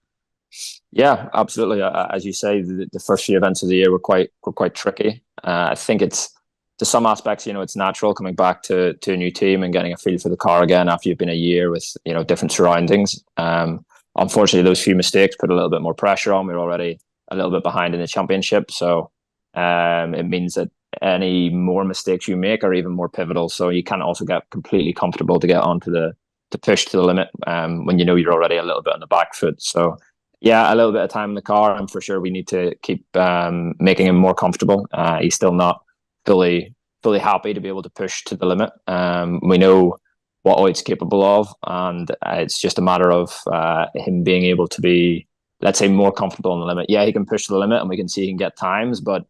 Yeah, absolutely. As you say, the first few events of the year were quite tricky. I think it's, to some aspects, it's natural coming back to a new team and getting a feel for the car again after you've been a year with different surroundings. Unfortunately, those few mistakes put a little bit more pressure on. We're already a little bit behind in the championship, so it means that any more mistakes you make are even more pivotal. So you can't also get completely comfortable to get onto to push to the limit when you're already a little bit on the back foot. So yeah, a little bit of time in the car, and for sure we need to keep making him more comfortable. He's still not fully happy to be able to push to the limit. We know what Oid's capable of, and it's just a matter of him being able to be, let's say, more comfortable on the limit. Yeah, he can push to the limit, and we can see he can get times, but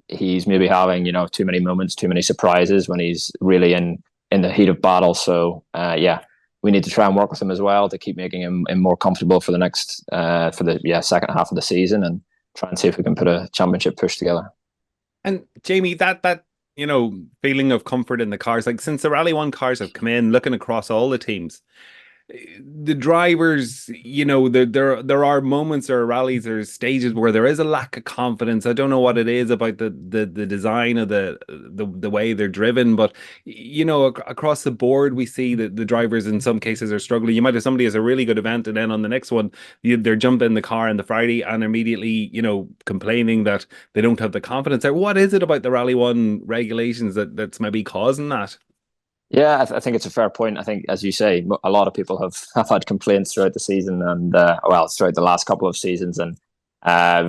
he's maybe having too many moments, too many surprises when he's really in the heat of battle. So yeah, we need to try and work with him as well to keep making him more comfortable for the next for the second half of the season, and try and see if we can put a championship push together. And Jamie, that feeling of comfort in the cars, like since the Rally 1 cars have come in, looking across all the teams, the drivers, there are moments or rallies or stages where there is a lack of confidence. I don't know what it is about the design of the way they're driven, but across the board we see that the drivers in some cases are struggling. You might have somebody has a really good event, and then on the next one they're jumping in the car on the Friday and immediately complaining that they don't have the confidence there. What is it about the Rally 1 regulations that's maybe causing that? Yeah, I think it's a fair point. I think, as you say, a lot of people have had complaints throughout the season, and throughout the last couple of seasons, and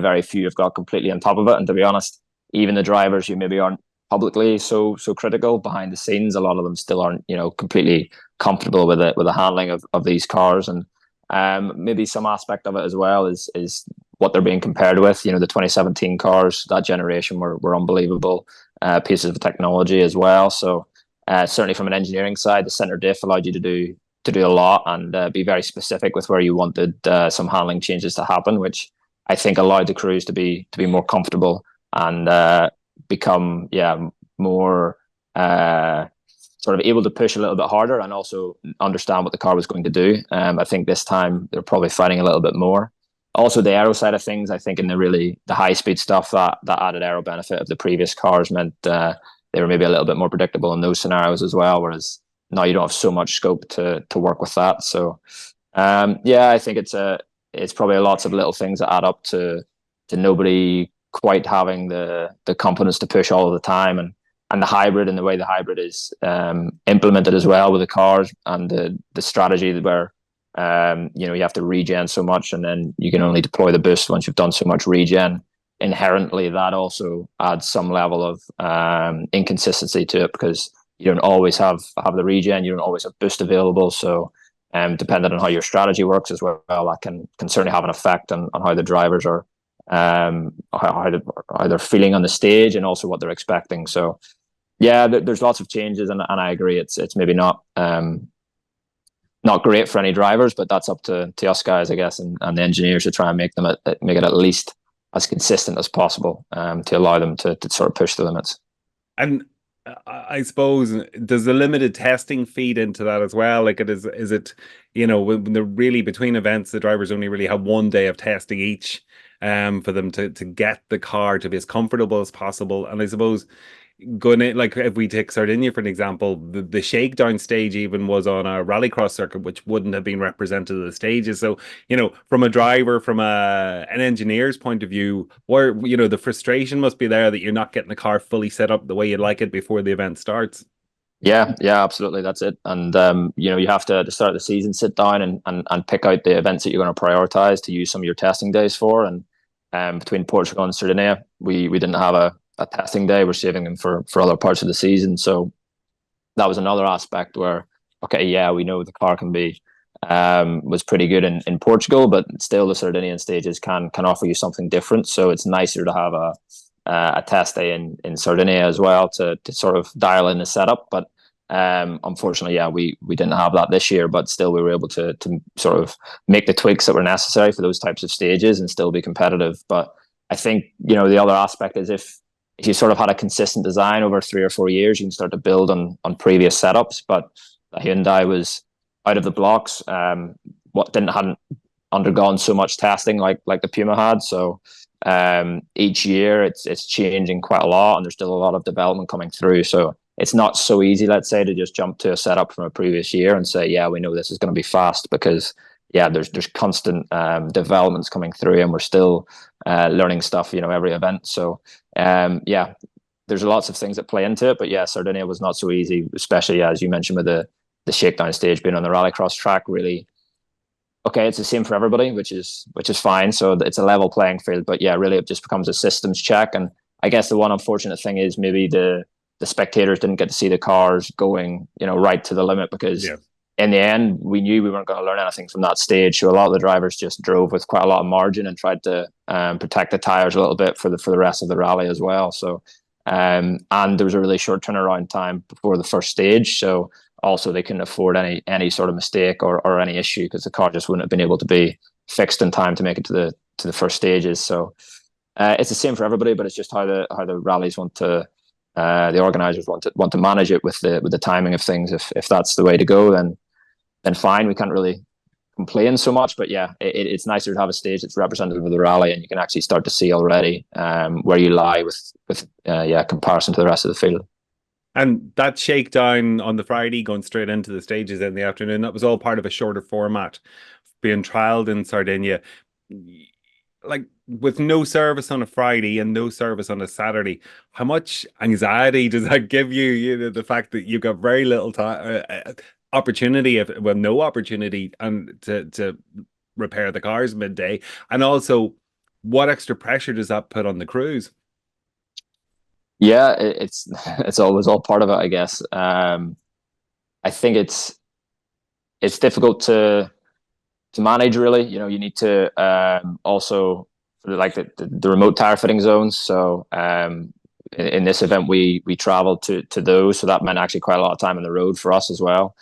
very few have got completely on top of it. And to be honest, even the drivers who maybe aren't publicly so critical, behind the scenes, a lot of them still aren't completely comfortable with the handling of these cars. And maybe some aspect of it as well is what they're being compared with. The 2017 cars, that generation were unbelievable pieces of technology as well. So. Certainly from an engineering side, the center diff allowed you to do a lot and be very specific with where you wanted some handling changes to happen, which I think allowed the crews to be more comfortable and become more sort of able to push a little bit harder and also understand what the car was going to do. I think this time they're probably fighting a little bit more. Also, the aero side of things, I think in the high speed stuff, that added aero benefit of the previous cars meant they were maybe a little bit more predictable in those scenarios as well, whereas now you don't have so much scope to work with that. So I think it's probably lots of little things that add up to nobody quite having the confidence to push all of the time, and the hybrid and the way the hybrid is implemented as well with the cars and the strategy where you have to regen so much and then you can only deploy the boost once you've done so much regen. Inherently, that also adds some level of inconsistency to it, because you don't always have the regen, you don't always have boost available. So depending on how your strategy works as well, that can certainly have an effect on how the drivers are how they're feeling on the stage and also what they're expecting. So yeah, there's lots of changes, and I agree it's maybe not great for any drivers, but that's up to us guys, I guess, and the engineers to try and make it at least as consistent as possible to allow them to sort of push the limits. And I suppose, does the limited testing feed into that as well? Like, is it when they're really between events, the drivers only really have 1 day of testing each for them to get the car to be as comfortable as possible. And I suppose going in, like if we take Sardinia for an example, the shakedown stage even was on a rallycross circuit, which wouldn't have been represented at the stages. So from a driver, from an engineer's point of view, where the frustration must be there that you're not getting the car fully set up the way you'd like it before the event starts. Yeah, absolutely, that's it. And you have to, at the start of the season, sit down and pick out the events that you're going to prioritize to use some of your testing days for. And between Portugal and Sardinia, we didn't have a testing day. We're saving them for other parts of the season. So that was another aspect where, okay, yeah, we know the car can be was pretty good in Portugal, but still the Sardinian stages can offer you something different. So it's nicer to have a test day in Sardinia as well to sort of dial in the setup. But unfortunately, yeah, we didn't have that this year, but still we were able to sort of make the tweaks that were necessary for those types of stages and still be competitive. But I think the other aspect is if you sort of had a consistent design over 3 or 4 years, you can start to build on previous setups. But the Hyundai was out of the blocks. Hadn't undergone so much testing like the Puma had. So each year it's changing quite a lot, and there's still a lot of development coming through. So it's not so easy, let's say, to just jump to a setup from a previous year and say, yeah, we know this is going to be fast, because there's constant developments coming through, and we're still learning stuff, every event. So there's lots of things that play into it, but Sardinia was not so easy, especially as you mentioned with the shakedown stage being on the rallycross track. Really, okay, it's the same for everybody, which is fine. So it's a level playing field, but really it just becomes a systems check. And I guess the one unfortunate thing is maybe the spectators didn't get to see the cars going, right to the limit, because in the end, we knew we weren't going to learn anything from that stage. So a lot of the drivers just drove with quite a lot of margin and tried to protect the tires a little bit for the rest of the rally as well. So and there was a really short turnaround time before the first stage, so also they couldn't afford any sort of mistake or any issue, because the car just wouldn't have been able to be fixed in time to make it to the first stages. So it's the same for everybody, but it's just how the rallies want to. The organisers want to manage it with the timing of things. If that's the way to go, then fine. We can't really complain so much, but it's nicer to have a stage that's representative of the rally, and you can actually start to see already where you lie with comparison to the rest of the field. And that shakedown on the Friday, going straight into the stages in the afternoon, that was all part of a shorter format being trialled in Sardinia. Like, with no service on a Friday and no service on a Saturday, how much anxiety does that give you? The fact that you've got very little time, opportunity, no opportunity, and to repair the cars midday, and also what extra pressure does that put on the crews? Yeah, it's always all part of it, I guess. I think it's difficult to manage, really. You need to also, like the remote tire fitting zones. So in this event, we traveled to those, so that meant actually quite a lot of time on the road for us as well,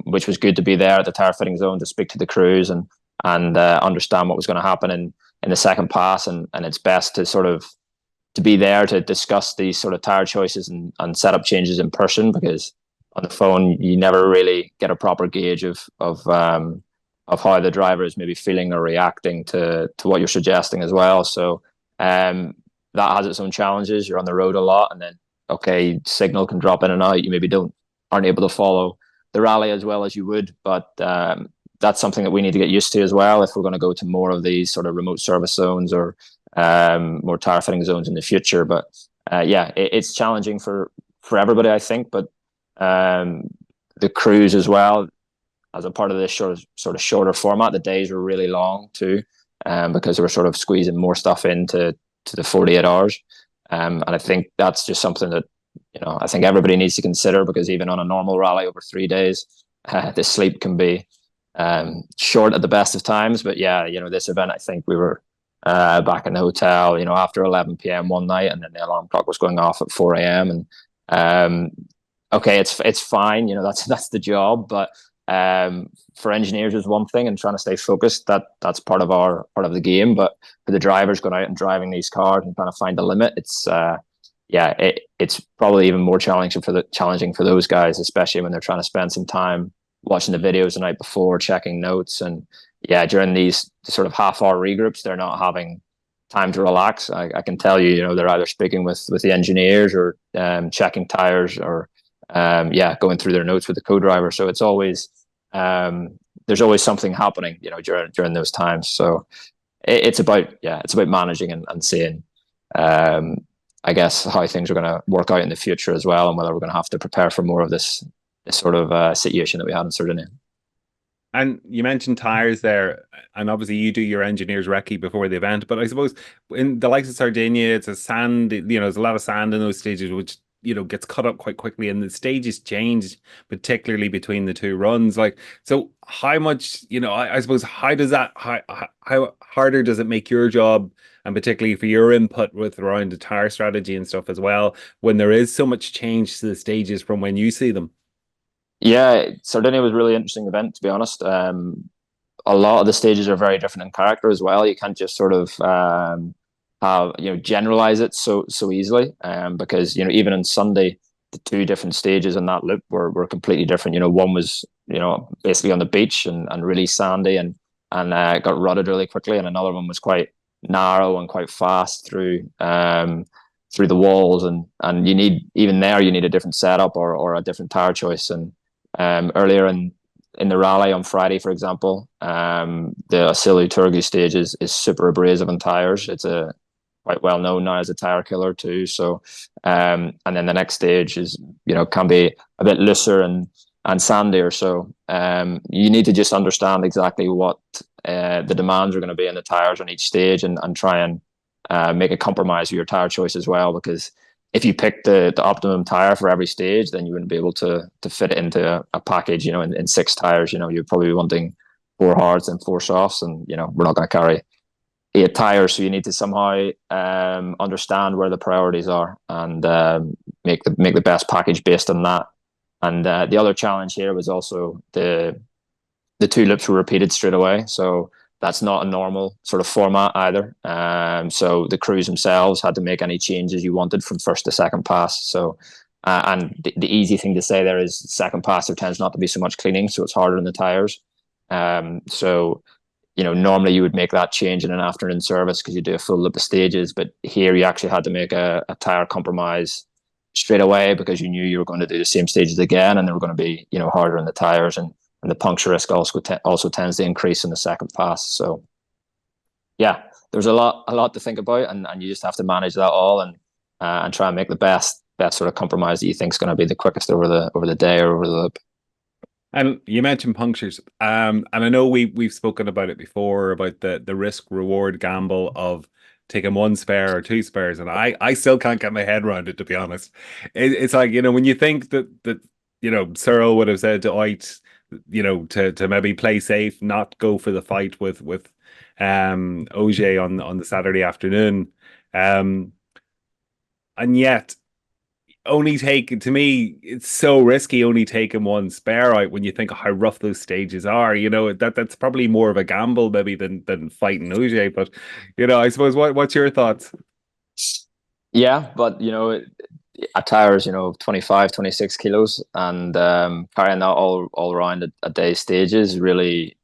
which was good to be there at the tire fitting zone to speak to the crews and understand what was going to happen in the second pass, and it's best to sort of to be there to discuss these sort of tire choices and setup changes in person, because on the phone you never really get a proper gauge of how the driver is maybe feeling or reacting to what you're suggesting as well. So that has its own challenges. You're on the road a lot, and then signal can drop in and out. You maybe aren't able to follow the rally as well as you would, but that's something that we need to get used to as well if we're going to go to more of these sort of remote service zones or more tire fitting zones in the future. But it's challenging for everybody, I think, but the crews as well, as a part of this sort of shorter format. The days were really long too, because they were sort of squeezing more stuff into the 48 hours. And I think that's just something that, I think everybody needs to consider, because even on a normal rally over 3 days, the sleep can be short at the best of times. But this event, I think we were back in the hotel, after 11 p.m. one night, and then the alarm clock was going off at 4 a.m. And it's fine, that's the job, but for engineers is one thing, and trying to stay focused, that's part of the game. But for the drivers going out and driving these cars and trying to find the limit, it's probably even more challenging for those guys, especially when they're trying to spend some time watching the videos the night before, checking notes, and during these sort of half-hour regroups, they're not having time to relax. I can tell you, they're either speaking with the engineers or checking tires or going through their notes with the co-driver. So it's always there's always something happening, during those times. So it's about managing and seeing, I guess, how things are going to work out in the future as well, and whether we're going to have to prepare for more of this sort of situation that we had in Sardinia. And you mentioned tires there, and obviously you do your engineer's recce before the event, but I suppose in the likes of Sardinia, it's a sand, there's a lot of sand in those stages, which gets cut up quite quickly, and the stages change, particularly between the two runs. So how much, I suppose, how harder does it make your job, and particularly for your input with around the tire strategy and stuff as well, when there is so much change to the stages from when you see them? Yeah, Sardinia was a really interesting event, to be honest. A lot of the stages are very different in character as well. You can't just sort of generalize it so easily, because even on Sunday, the two different stages in that loop were completely different. One was basically on the beach and really sandy, and and got rutted really quickly, and another one was quite narrow and quite fast through the walls, and you need a different setup or a different tire choice. And earlier in the rally on Friday, for example, the Asili Turgu stage is super abrasive on tires. It's quite well known now as a tire killer too. So and then the next stage is, can be a bit looser and sandier. So you need to just understand exactly what the demands are going to be in the tires on each stage, and try and make a compromise with your tire choice as well, because if you pick the optimum tire for every stage, then you wouldn't be able to fit it into a package, in 6 tires. You'd probably be wanting 4 hards and 4 softs, and we're not going to carry 8 tires, so you need to somehow understand where the priorities are, and make the best package based on that. And the other challenge here was also the 2 loops were repeated straight away, so that's not a normal sort of format either. So the crews themselves had to make any changes you wanted from first to second pass. So and the easy thing to say there is second pass there tends not to be so much cleaning, so it's harder on the tires. So normally you would make that change in an afternoon service because you do a full loop of stages, but here you actually had to make a tire compromise straight away because you knew you were going to do the same stages again, and they were going to be harder on the tires, and the puncture risk also tends to increase in the second pass. So yeah, there's a lot to think about, and you just have to manage that all, and try and make the best sort of compromise that you think is going to be the quickest over the day or over the loop. And you mentioned punctures, and I know we've spoken about it before, about the risk reward gamble of taking 1 spare or 2 spares, and I still can't get my head around it, to be honest. It's like, when you think that Cyril would have said to Oit, to maybe play safe, not go for the fight with Ogier on the Saturday afternoon, and yet to me it's so risky only taking 1 spare out when you think of how rough those stages are. That's probably more of a gamble maybe than fighting Ogier. But I suppose, what's your thoughts? Yeah, but a tire's 25, 26 kilos, and carrying that all around a day's stages, really,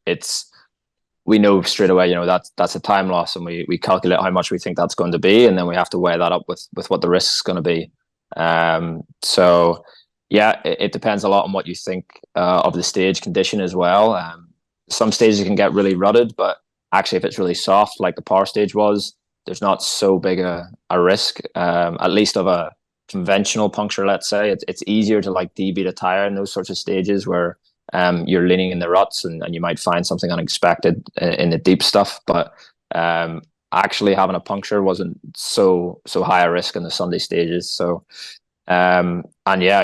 we know straight away that's a time loss, and we calculate how much we think that's going to be, and then we have to weigh that up with what the risk is going to be. So yeah, it depends a lot on what you think of the stage condition as well. Some stages can get really rutted, but actually if it's really soft like the power stage was, there's not so big a risk, at least of a conventional puncture. Let's say it's easier to debeat a tire in those sorts of stages where you're leaning in the ruts, and you might find something unexpected in the deep stuff. But actually having a puncture wasn't so high a risk in the Sunday stages. So and yeah,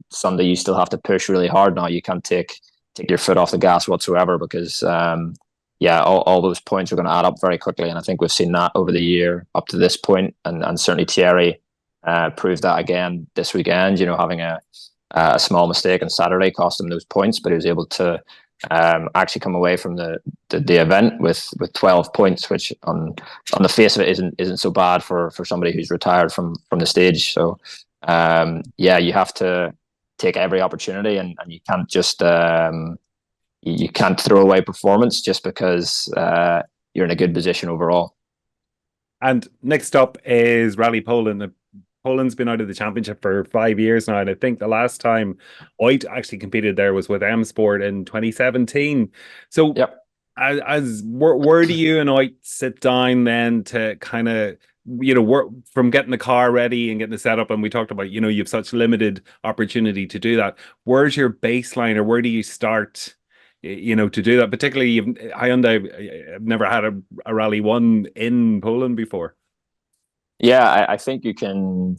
Sunday you still have to push really hard now. You can't take your foot off the gas whatsoever, because all those points are going to add up very quickly, and I think we've seen that over the year up to this point, and certainly Thierry proved that again this weekend. Having a small mistake on Saturday cost him those points, but he was able to actually come away from the event with 12 points, which on the face of it isn't so bad for somebody who's retired from the stage. So you have to take every opportunity, and you can't just you can't throw away performance just because you're in a good position overall. And next up is Rally Poland. Poland's been out of the championship for 5 years now, and I think the last time Oit actually competed there was with M Sport in 2017. So yep. Where do you and Oit sit down then to kind of work from getting the car ready and getting the setup? And we talked about you have such limited opportunity to do that. Where's your baseline, or where do you start to do that? Particularly Hyundai have never had a Rally 1 in Poland before. Yeah, I think you can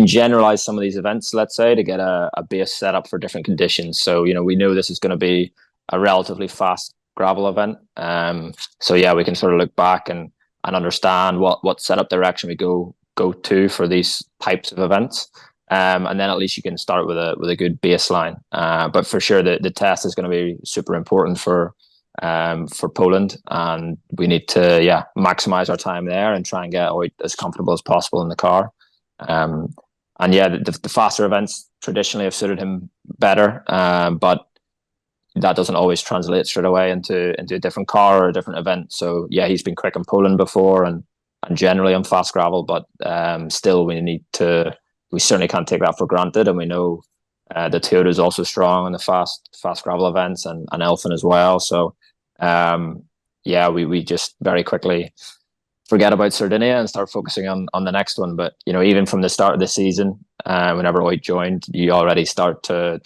generalize some of these events, let's say, to get a base set up for different conditions. So we know this is going to be a relatively fast gravel event. So yeah, we can sort of look back and understand what setup direction we go to for these types of events. And then at least you can start with a good baseline. But for sure, the test is going to be super important for Poland, and we need to maximize our time there and try and get as comfortable as possible in the car. And yeah, the faster events traditionally have suited him better, but that doesn't always translate straight away into a different car or a different event. So yeah, he's been quick in Poland before, and generally on fast gravel, but still we certainly can't take that for granted. And we know the Toyota is also strong in the fast gravel events, and Elfin as well. So yeah, we just very quickly forget about Sardinia and start focusing on the next one. But even from the start of the season, whenever Hoyt joined, you already start to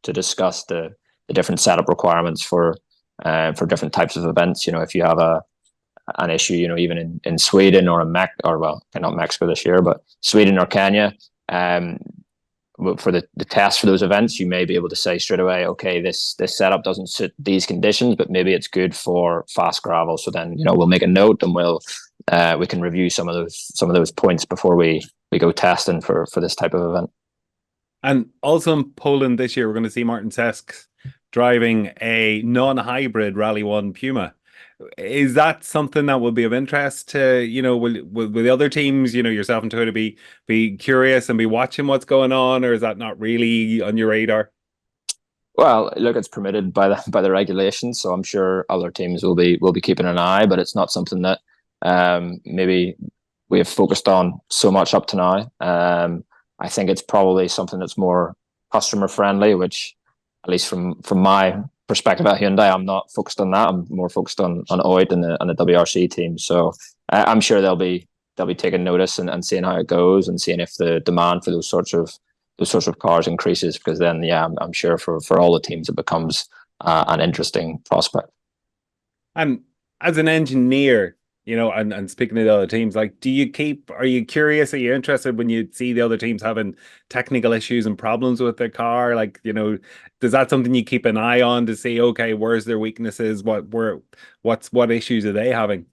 discuss the different setup requirements for different types of events. If you have an issue, even in Sweden or not Mexico this year, but Sweden or Kenya, for the test for those events, you may be able to say straight away, okay, this setup doesn't suit these conditions, but maybe it's good for fast gravel. So then we'll make a note, and we can review some of those points before we go testing for this type of event. And also in Poland this year, we're going to see Martin Sesk driving a non-hybrid Rally 1 Puma. Is that something that will be of interest to, will the other teams, yourself and Toyota be curious and be watching what's going on, or is that not really on your radar? Well, look, it's permitted by the regulations, so I'm sure other teams will be keeping an eye, but it's not something that maybe we have focused on so much up to now. I think it's probably something that's more customer friendly, which, at least from my perspective at Hyundai, I'm not focused on that. I'm more focused on Hoyt and the WRC team. So I'm sure they'll be taking notice and seeing how it goes, and seeing if the demand for those sorts of cars increases, because then I'm sure for all the teams it becomes an interesting prospect. And as an engineer, and speaking of the other teams, like, are you curious? Are you interested when you see the other teams having technical issues and problems with their car? Like, is that something you keep an eye on to see, okay, where's their weaknesses? What issues are they having?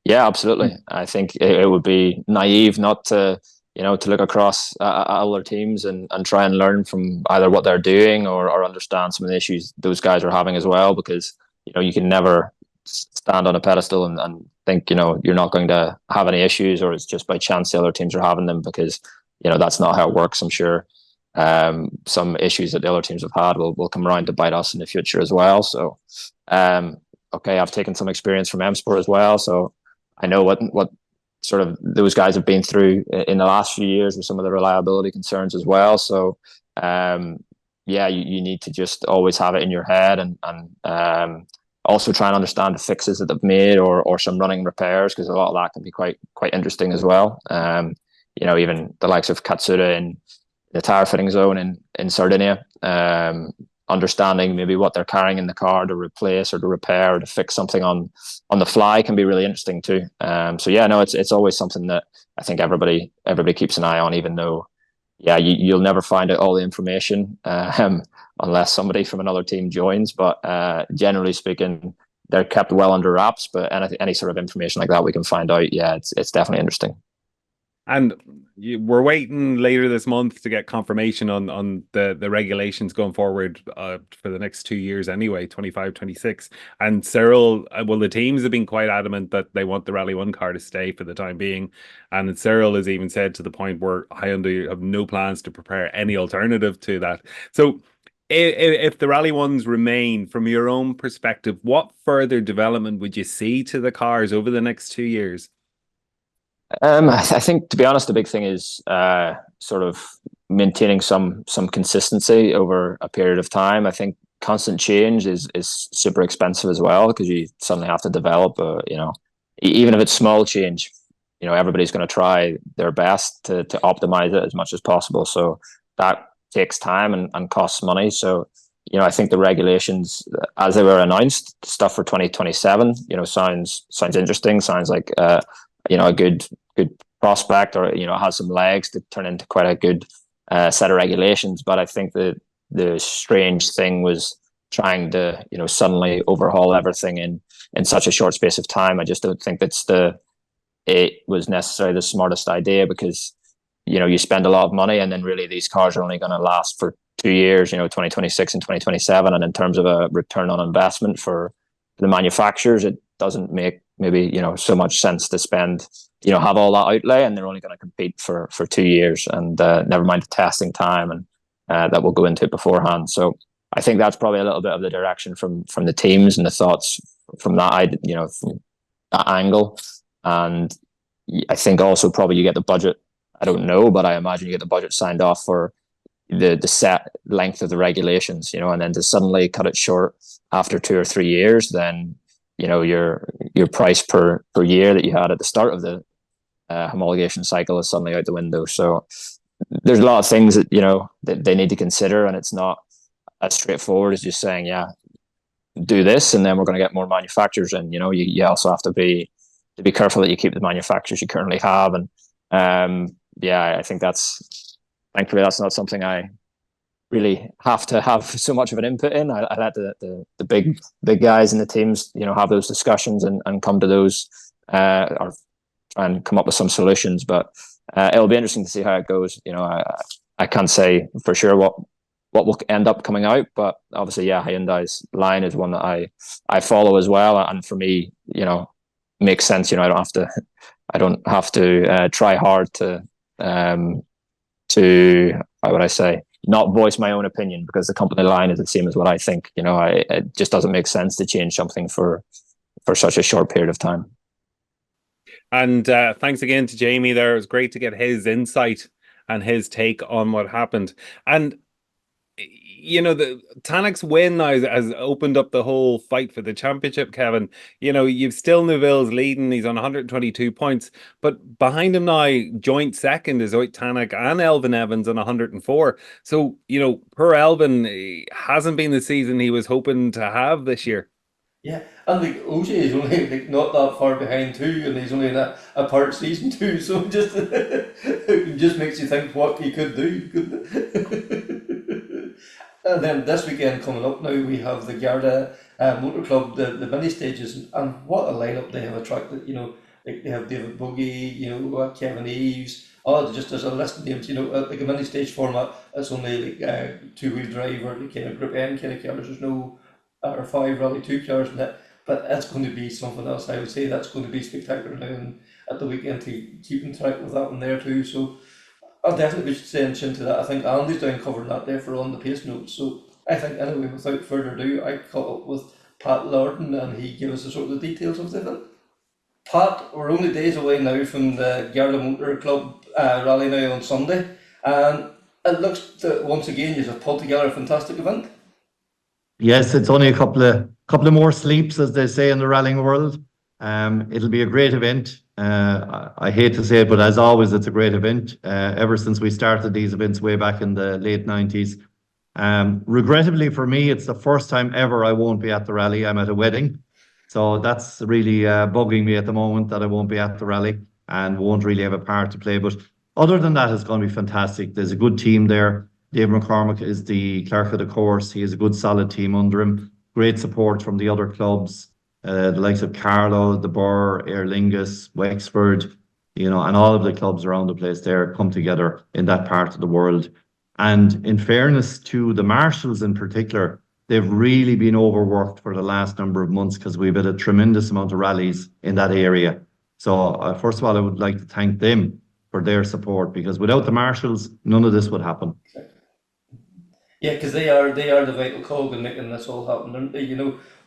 Yeah, absolutely. I think it would be naive not to look across other teams and try and learn from either what they're doing or understand some of the issues those guys are having as well, because you can never stand on a pedestal and think you're not going to have any issues, or it's just by chance the other teams are having them, because that's not how it works. I'm sure some issues that the other teams have had will come around to bite us in the future as well. So okay, I've taken some experience from M Sport as well, so I know what sort of those guys have been through in the last few years with some of the reliability concerns as well. So yeah, you need to just always have it in your head, and also try and understand the fixes that they've made, or some running repairs, because a lot of that can be quite interesting as well. Even the likes of Katsuda in the tire fitting zone in Sardinia, understanding maybe what they're carrying in the car to replace or to repair or to fix something on the fly can be really interesting too. So yeah, no, it's always something that I think everybody keeps an eye on, even though you'll never find out all the information unless somebody from another team joins. But generally speaking, they're kept well under wraps. But any sort of information like that we can find out, it's definitely interesting. And we're waiting later this month to get confirmation on the regulations going forward for the next 2 years anyway, 25, 26. And Cyril, the teams have been quite adamant that they want the Rally 1 car to stay for the time being. And Cyril has even said to the point where Hyundai have no plans to prepare any alternative to that. So if the Rally 1s remain, from your own perspective, what further development would you see to the cars over the next 2 years? I think, to be honest, the big thing is sort of maintaining some consistency over a period of time. I think constant change is super expensive as well, because you suddenly have to develop even if it's small change, everybody's going to try their best to optimize it as much as possible. So that takes time and costs money. So I think the regulations, as they were announced, stuff for 2027, sounds interesting. Sounds like a good prospect, or has some legs to turn into quite a good set of regulations. But I think the strange thing was trying to suddenly overhaul everything in such a short space of time. I just don't think it was necessarily the smartest idea, because you spend a lot of money, and then really these cars are only going to last for 2 years, 2026 and 2027. And in terms of a return on investment for the manufacturers, it doesn't make maybe so much sense to spend have all that outlay, and they're only going to compete for 2 years, and never mind the testing time and that will go into it beforehand. So I think that's probably a little bit of the direction from the teams and the thoughts from that, from that angle. And I think also probably you get the budget. I don't know, but I imagine you get the budget signed off for the set length of the regulations, and then to suddenly cut it short after 2 or 3 years, then your price per year that you had at the start of the homologation cycle is suddenly out the window. So there's a lot of things that that they need to consider, and it's not as straightforward as just saying, yeah, do this and then we're going to get more manufacturers. And you also have to be careful that you keep the manufacturers you currently have. And I think thankfully that's not something I really have to have so much of an input in. I let the big guys in the teams have those discussions and come to those or try and come up with some solutions. But it'll be interesting to see how it goes. I can't say for sure what will end up coming out, but obviously, Hyundai's line is one that I follow as well, and for me, makes sense. I don't have to try hard to how would I say, not voice my own opinion, because the company line is the same as what I think. It just doesn't make sense to change something for such a short period of time. And thanks again to Jamie there. It was great to get his insight and his take on what happened. And the Tanak's win now has opened up the whole fight for the championship, Kevin. You've still Neuville's leading. He's on 122 points. But behind him now, joint second is Tanak and Elvin Evans on 104. So, per Elvin, hasn't been the season he was hoping to have this year. Yeah, and OJ is only not that far behind too, and he's only in a part season too, so it just makes you think what he could do, couldn't it? And then this weekend coming up now, we have the Garda Motor Club, the mini stages, and what a lineup they have attracted. They have David Bogey, Kevin Eves. There's a list of names. Like a mini stage format. It's only like 2-wheel drive or kind of Group N kind of cars. There's no R5 Rally 2 cars in it, but it's going to be something else. I would say that's going to be spectacular now, and at the weekend to keep in track with that one there too. So I'll definitely be staying tuned to that. I think Andy's down covering that there for On the Pace notes. So I think anyway, without further ado, I caught up with Pat Lordon and he gave us the sort of the details of the event. Pat, we're only days away now from the Garda Motor Club rally now on Sunday, and it looks that once again you have pulled together a fantastic event. Yes, it's only a couple of more sleeps, as they say in the rallying world. It'll be a great event. I hate to say it, but as always, it's a great event. Ever since we started these events way back in the late 90s. Regrettably for me, it's the first time ever I won't be at the rally. I'm at a wedding. So that's really bugging me at the moment that I won't be at the rally and won't really have a part to play. But other than that, it's going to be fantastic. There's a good team there. Dave McCormick is the clerk of the course. He has a good solid team under him. Great support from the other clubs, the likes of Carlow, the Burr, Aer Lingus, Wexford, and all of the clubs around the place there come together in that part of the world. And in fairness to the marshals in particular, they've really been overworked for the last number of months because we've had a tremendous amount of rallies in that area. So first of all, I would like to thank them for their support, because without the marshals, none of this would happen. Yeah, because they are the vital cog in making this all happen.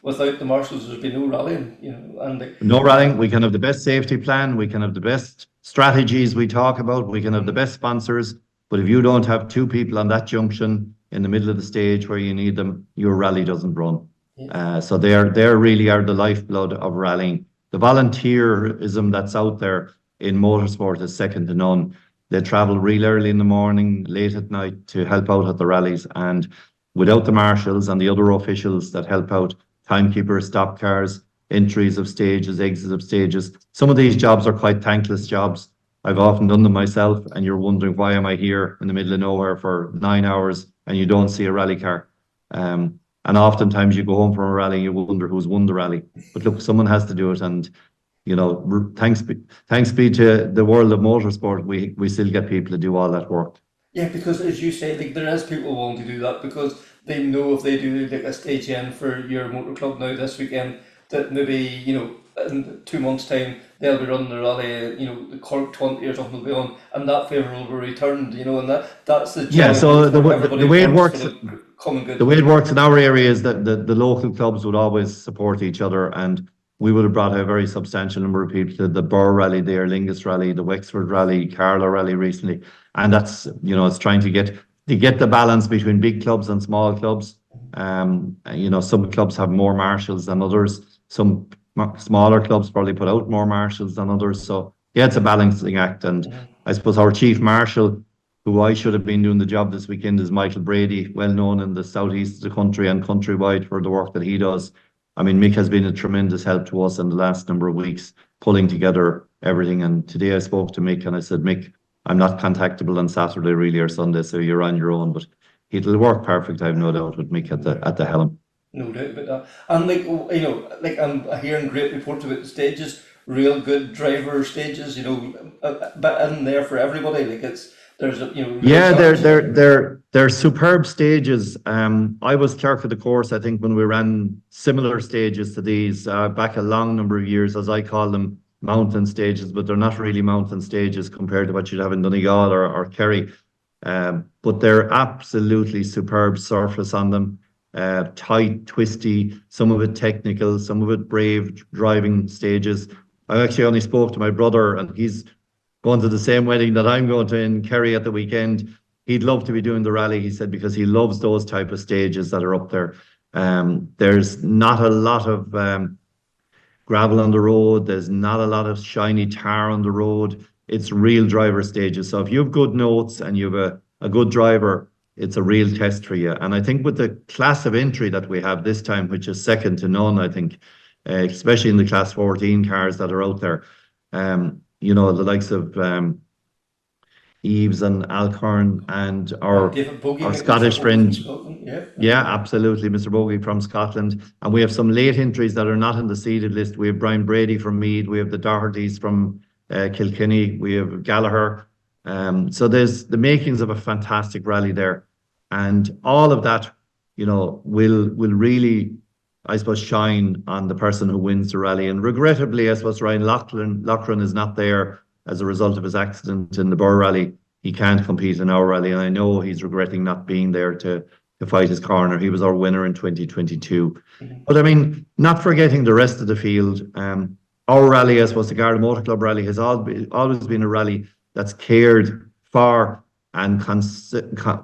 Without the marshals, there'd be no rallying. No rallying. We can have the best safety plan. We can have the best strategies we talk about. We can have the best sponsors. But if you don't have two people on that junction in the middle of the stage where you need them, your rally doesn't run. Yeah. So they really are the lifeblood of rallying. The volunteerism that's out there in motorsport is second to none. They travel real early in the morning, late at night to help out at the rallies. And without the marshals and the other officials that help out, timekeepers, stop cars, entries of stages, exits of stages, some of these jobs are quite thankless jobs. I've often done them myself, and you're wondering, why am I here in the middle of nowhere for 9 hours and you don't see a rally car? And oftentimes you go home from a rally and you wonder who's won the rally. But look, someone has to do it. And thanks be to the world of motorsport, we still get people to do all that work. Yeah, because as you say, there is people willing to do that, because they know if they do like a stage end for your motor club now this weekend, that maybe in 2 months' time they'll be running the rally. The Cork 20 or something will be on, and that favour will be returned. And that's the so the way it works. common good. The way it works in our area is that the local clubs would always support each other, and we would have brought a very substantial number of people to the Burr Rally there, Lingus Rally, the Wexford Rally, Carlow Rally recently, and that's, it's trying to get the balance between big clubs and small clubs. Some clubs have more marshals than others. Some smaller clubs probably put out more marshals than others. So yeah, it's a balancing act, and I suppose our chief marshal, who I should have been doing the job this weekend, is Michael Brady, well known in the southeast of the country and countrywide for the work that he does. I mean, Mick has been a tremendous help to us in the last number of weeks, pulling together everything. And today I spoke to Mick and I said, Mick, I'm not contactable on Saturday really or Sunday, so you're on your own. But it'll work perfect, I have no doubt, with Mick at the helm. No doubt about that. And I'm hearing great reports about the stages, real good driver stages, but in there for everybody. They're superb stages. I was clerk of the course, I think, when we ran similar stages to these back a long number of years, as I call them, mountain stages, but they're not really mountain stages compared to what you'd have in Donegal or Kerry. But they're absolutely superb surface on them. Tight, twisty, some of it technical, some of it brave driving stages. I actually only spoke to my brother, and he's going to the same wedding that I'm going to in Kerry at the weekend. He'd love to be doing the rally, he said, because he loves those type of stages that are up there. There's not a lot of gravel on the road. There's not a lot of shiny tar on the road. It's real driver stages. So if you have good notes and you have a good driver, it's a real test for you. And I think with the class of entry that we have this time, which is second to none, I think, especially in the class 14 cars that are out there, the likes of Eves and Alcorn and our Scottish friend. Yeah, absolutely, Mr. Bogie from Scotland. And we have some late entries that are not in the seeded list. We have Brian Brady from Meath. We have the Dohertys from Kilkenny. We have Gallagher. So there's the makings of a fantastic rally there. And all of that, will really, I suppose, shine on the person who wins the rally. And regrettably, I suppose Ryan Loughran is not there as a result of his accident in the Burr Rally. He can't compete in our rally, and I know he's regretting not being there to fight his corner. He was our winner in 2022. But I mean, not forgetting the rest of the field, our rally, I suppose, the Garda Motor Club rally, has always been a rally that's cared for and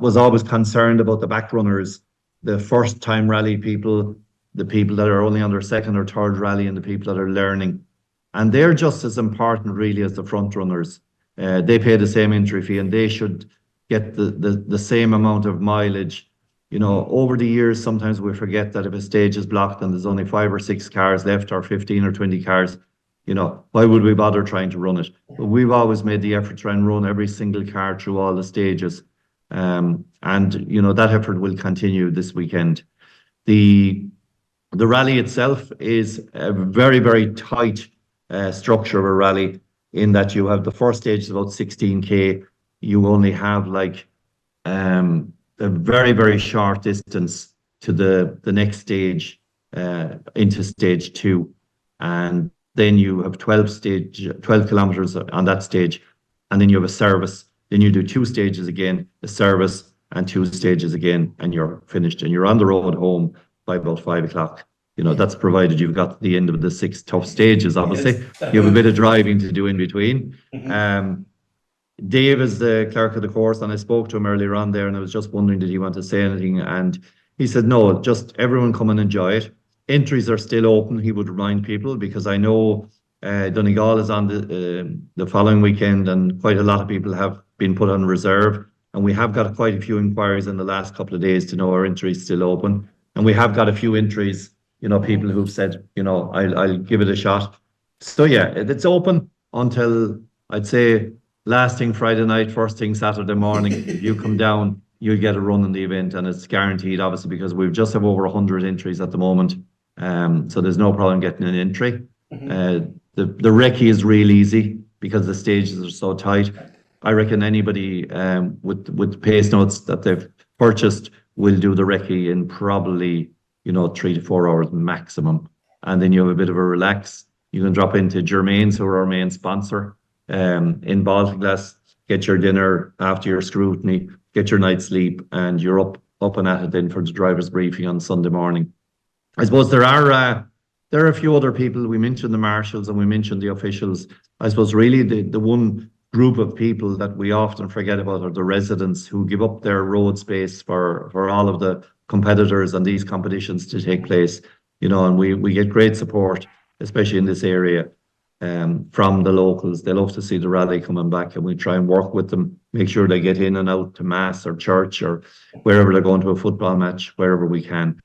was always concerned about the back runners, the first-time rally people, the people that are only on their second or third rally, and the people that are learning. And they're just as important, really, as the front runners. They pay the same entry fee, and they should get the same amount of mileage. Over the years, sometimes we forget that if a stage is blocked and there's only 5 or 6 cars left, or 15 or 20 cars, why would we bother trying to run it? But we've always made the effort to try and run every single car through all the stages. And that effort will continue this weekend. The rally itself is a very, very tight structure of a rally, in that you have the first stage is about 16k. You only have a very, very short distance to the next stage into stage 2, and then you have 12 kilometers on that stage, and then you have a service. Then you do 2 stages again, a service, and 2 stages again, and you're finished, and you're on the road home by about 5 o'clock. That's provided you've got to the end of the 6 tough stages, obviously. Yes. You have a bit of driving to do in between. Dave is the clerk of the course, and I spoke to him earlier on there, and I was just wondering, did he want to say anything? And he said, no, just everyone come and enjoy it. Entries are still open, he would remind people, because I know Donegal is on the following weekend, and quite a lot of people have been put on reserve. And we have got quite a few inquiries in the last couple of days to know our entry is still open. And we have got a few entries, people who've said, I'll give it a shot. So yeah, it's open until, I'd say, last thing Friday night, first thing Saturday morning. If you come down, you'll get a run in the event, and it's guaranteed, obviously, because we just have over 100 entries at the moment. So there's no problem getting an entry. The recce is real easy because the stages are so tight. I reckon anybody with pace notes that they've purchased will do the recce in probably 3 to 4 hours maximum, and then you have a bit of a relax. You can drop into Germain's, who are our main sponsor, in Balticlass, get your dinner after your scrutiny, get your night's sleep, and you're up up and at it then for the driver's briefing on Sunday morning. I suppose there are a few other people. We mentioned the marshals and we mentioned the officials. I suppose really the one group of people that we often forget about are the residents who give up their road space for all of the competitors and these competitions to take place. And we get great support, especially in this area, from the locals. They love to see the rally coming back, and we try and work with them, make sure they get in and out to mass or church or wherever they're going to a football match, wherever we can.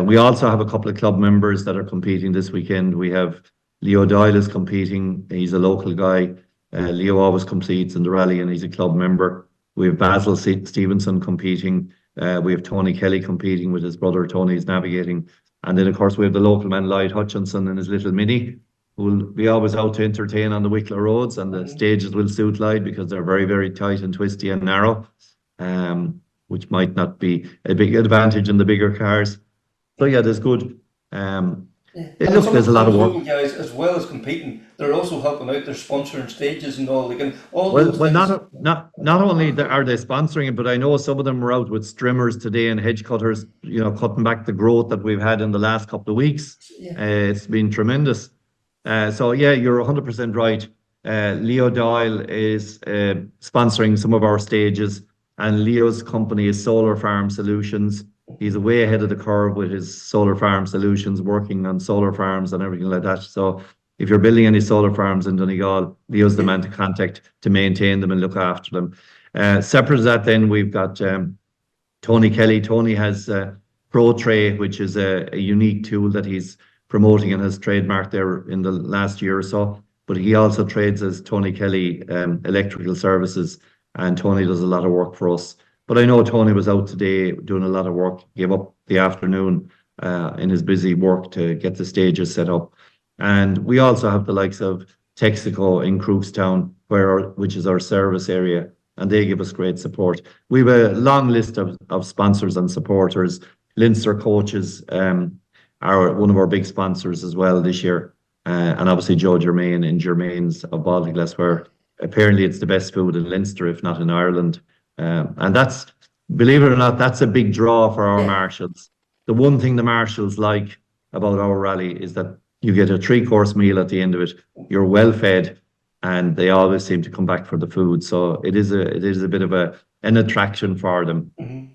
We also have a couple of club members that are competing this weekend. We have Leo Doyle is competing. He's a local guy. Leo always competes in the rally and he's a club member. We have Basil Stevenson competing. We have Tony Kelly competing with his brother. Tony's navigating. And then, of course, we have the local man, Lloyd Hutchinson, and his little Mini, who will be always out to entertain on the Wicklow roads. And the stages will suit Lloyd because they're very, very tight and twisty and narrow, which might not be a big advantage in the bigger cars. So, yeah, there's good. There's a lot of work. Guys, as well as competing, they're also helping out. They're sponsoring stages and all. Not only are they sponsoring it, but I know some of them were out with strimmers today and hedge cutters, cutting back the growth that we've had in the last couple of weeks. It's been tremendous. So yeah, you're 100% right. Leo Doyle is sponsoring some of our stages, and Leo's company is Solar Farm Solutions. He's way ahead of the curve with his solar farm solutions, working on solar farms and everything like that. So if you're building any solar farms in Donegal, Leo's the man to contact to maintain them and look after them. Separate to that, then we've got Tony Kelly. Tony has Pro Tray, which is a unique tool that he's promoting and has trademarked there in the last year or so. But he also trades as Tony Kelly Electrical Services, and Tony does a lot of work for us. But I know Tony was out today doing a lot of work, gave up the afternoon in his busy work to get the stages set up. And we also have the likes of Texaco in Crookstown, which is our service area, and they give us great support. We have a long list of sponsors and supporters. Leinster Coaches are one of our big sponsors as well this year. And obviously Joe Germain in Germain's of Balticlass, where apparently it's the best food in Leinster, if not in Ireland. And that's, believe it or not, that's a big draw for our marshals. The one thing the marshals like about our rally is that you get a 3-course meal at the end of it. You're well fed, and they always seem to come back for the food. So it is a bit of an attraction for them. Mm-hmm.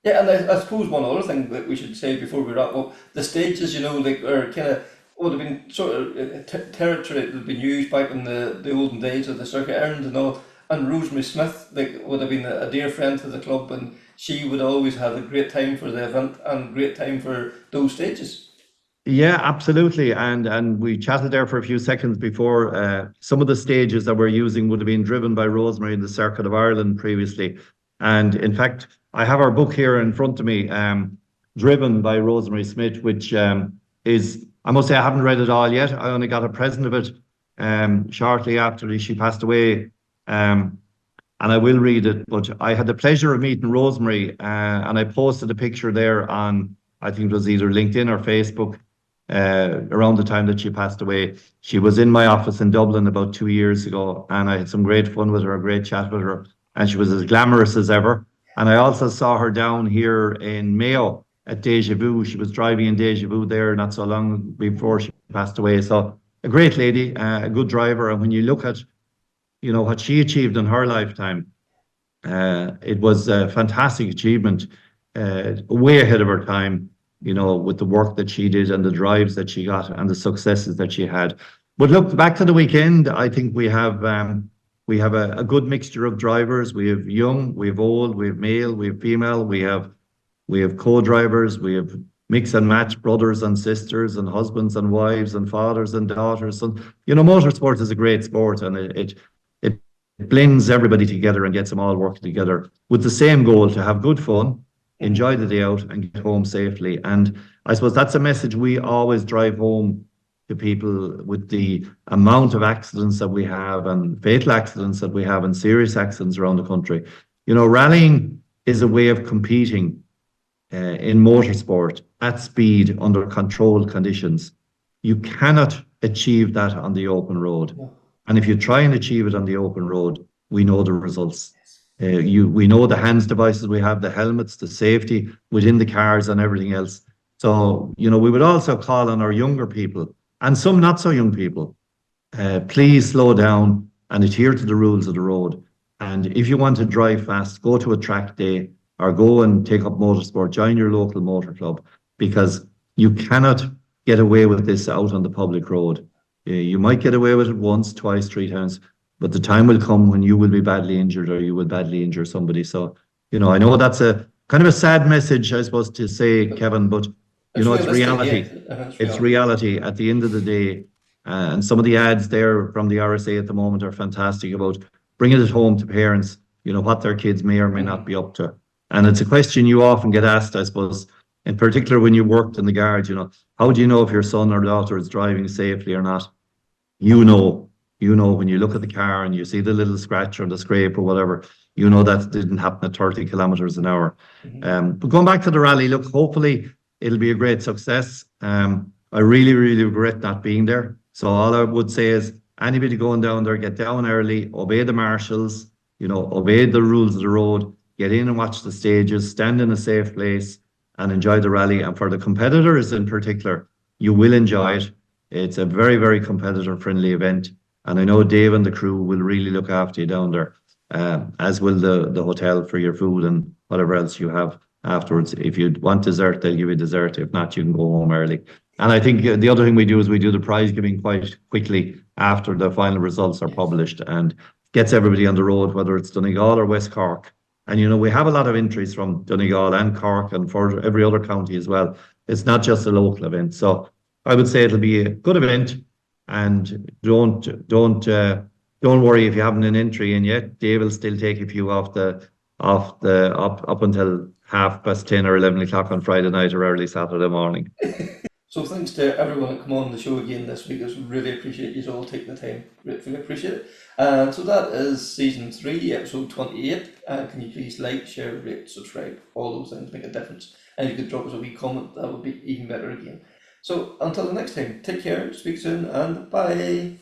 Yeah, and I suppose one other thing that we should say before we wrap up, the stages, are kind of would have been sort of territory that had been used back in the olden days of the circuit errand and all. And Rosemary Smith would have been a dear friend to the club, and she would always have a great time for the event and great time for those stages. Yeah, absolutely. And we chatted there for a few seconds before. Some of the stages that we're using would have been driven by Rosemary in the Circuit of Ireland previously. And in fact, I have our book here in front of me, Driven by Rosemary Smith, which is, I must say, I haven't read it all yet. I only got a present of it shortly after she passed away. And I will read it, but I had the pleasure of meeting Rosemary, and I posted a picture there on, I think it was either LinkedIn or Facebook, around the time that she passed away. She was in my office in Dublin about 2 years ago, and I had some great fun with her, a great chat with her, and she was as glamorous as ever. And I also saw her down here in Mayo at Deja Vu. She was driving in Deja Vu there not so long before she passed away. So a great lady, a good driver, and when you look at what she achieved in her lifetime, it was a fantastic achievement, way ahead of her time, with the work that she did and the drives that she got and the successes that she had. But look, back to the weekend, I think we have a good mixture of drivers. We have young, we have old, we have male, we have female, we have co-drivers, we have mix and match brothers and sisters and husbands and wives and fathers and daughters. And motorsport is a great sport, and it blends everybody together and gets them all working together with the same goal: to have good fun, enjoy the day out, and get home safely. And I suppose that's a message we always drive home to people with the amount of accidents that we have, and fatal accidents that we have, and serious accidents around the country. Rallying is a way of competing in motorsport at speed under controlled conditions. You cannot achieve that on the open road. And if you try and achieve it on the open road, we know the results. We know the hands devices we have, the helmets, the safety within the cars and everything else. So, we would also call on our younger people and some not so young people, please slow down and adhere to the rules of the road. And if you want to drive fast, go to a track day or go and take up motorsport, join your local motor club, because you cannot get away with this out on the public road. You might get away with it once, twice, 3 times, but the time will come when you will be badly injured or you will badly injure somebody. So, I know that's a kind of a sad message, I suppose, to say, Kevin, but it's reality. It's reality at the end of the day. And some of the ads there from the RSA at the moment are fantastic about bringing it home to parents, what their kids may or may not be up to. And it's a question you often get asked, I suppose, in particular when you worked in the garage, how do you know if your son or daughter is driving safely or not? When you look at the car and you see the little scratch or the scrape or whatever, that didn't happen at 30 kilometers an hour. But going back to the rally, look, hopefully it'll be a great success. I really, really regret not being there. So all I would say is anybody going down there, get down early, obey the marshals, obey the rules of the road, get in and watch the stages, stand in a safe place and enjoy the rally. And for the competitors in particular, you will enjoy it. It's a very, very competitor friendly event. And I know Dave and the crew will really look after you down there, as will the hotel for your food and whatever else you have afterwards. If you want dessert, they'll give you dessert. If not, you can go home early. And I think the other thing we do is we do the prize giving quite quickly after the final results are published, and gets everybody on the road, whether it's Donegal or West Cork. And we have a lot of entries from Donegal and Cork and for every other county as well. It's not just a local event. So I would say it'll be a good event, and don't worry if you haven't an entry in yet. Dave will still take a few up until 10:30 or 11 o'clock on Friday night or early Saturday morning. So thanks to everyone that come on the show again this week. I really appreciate you all taking the time. Gratefully appreciate it. And so that is season 3, episode 28. Can you please like, share, rate, subscribe? All those things make a difference. And if you could drop us a wee comment, that would be even better again. So until the next time, take care, speak soon, and bye.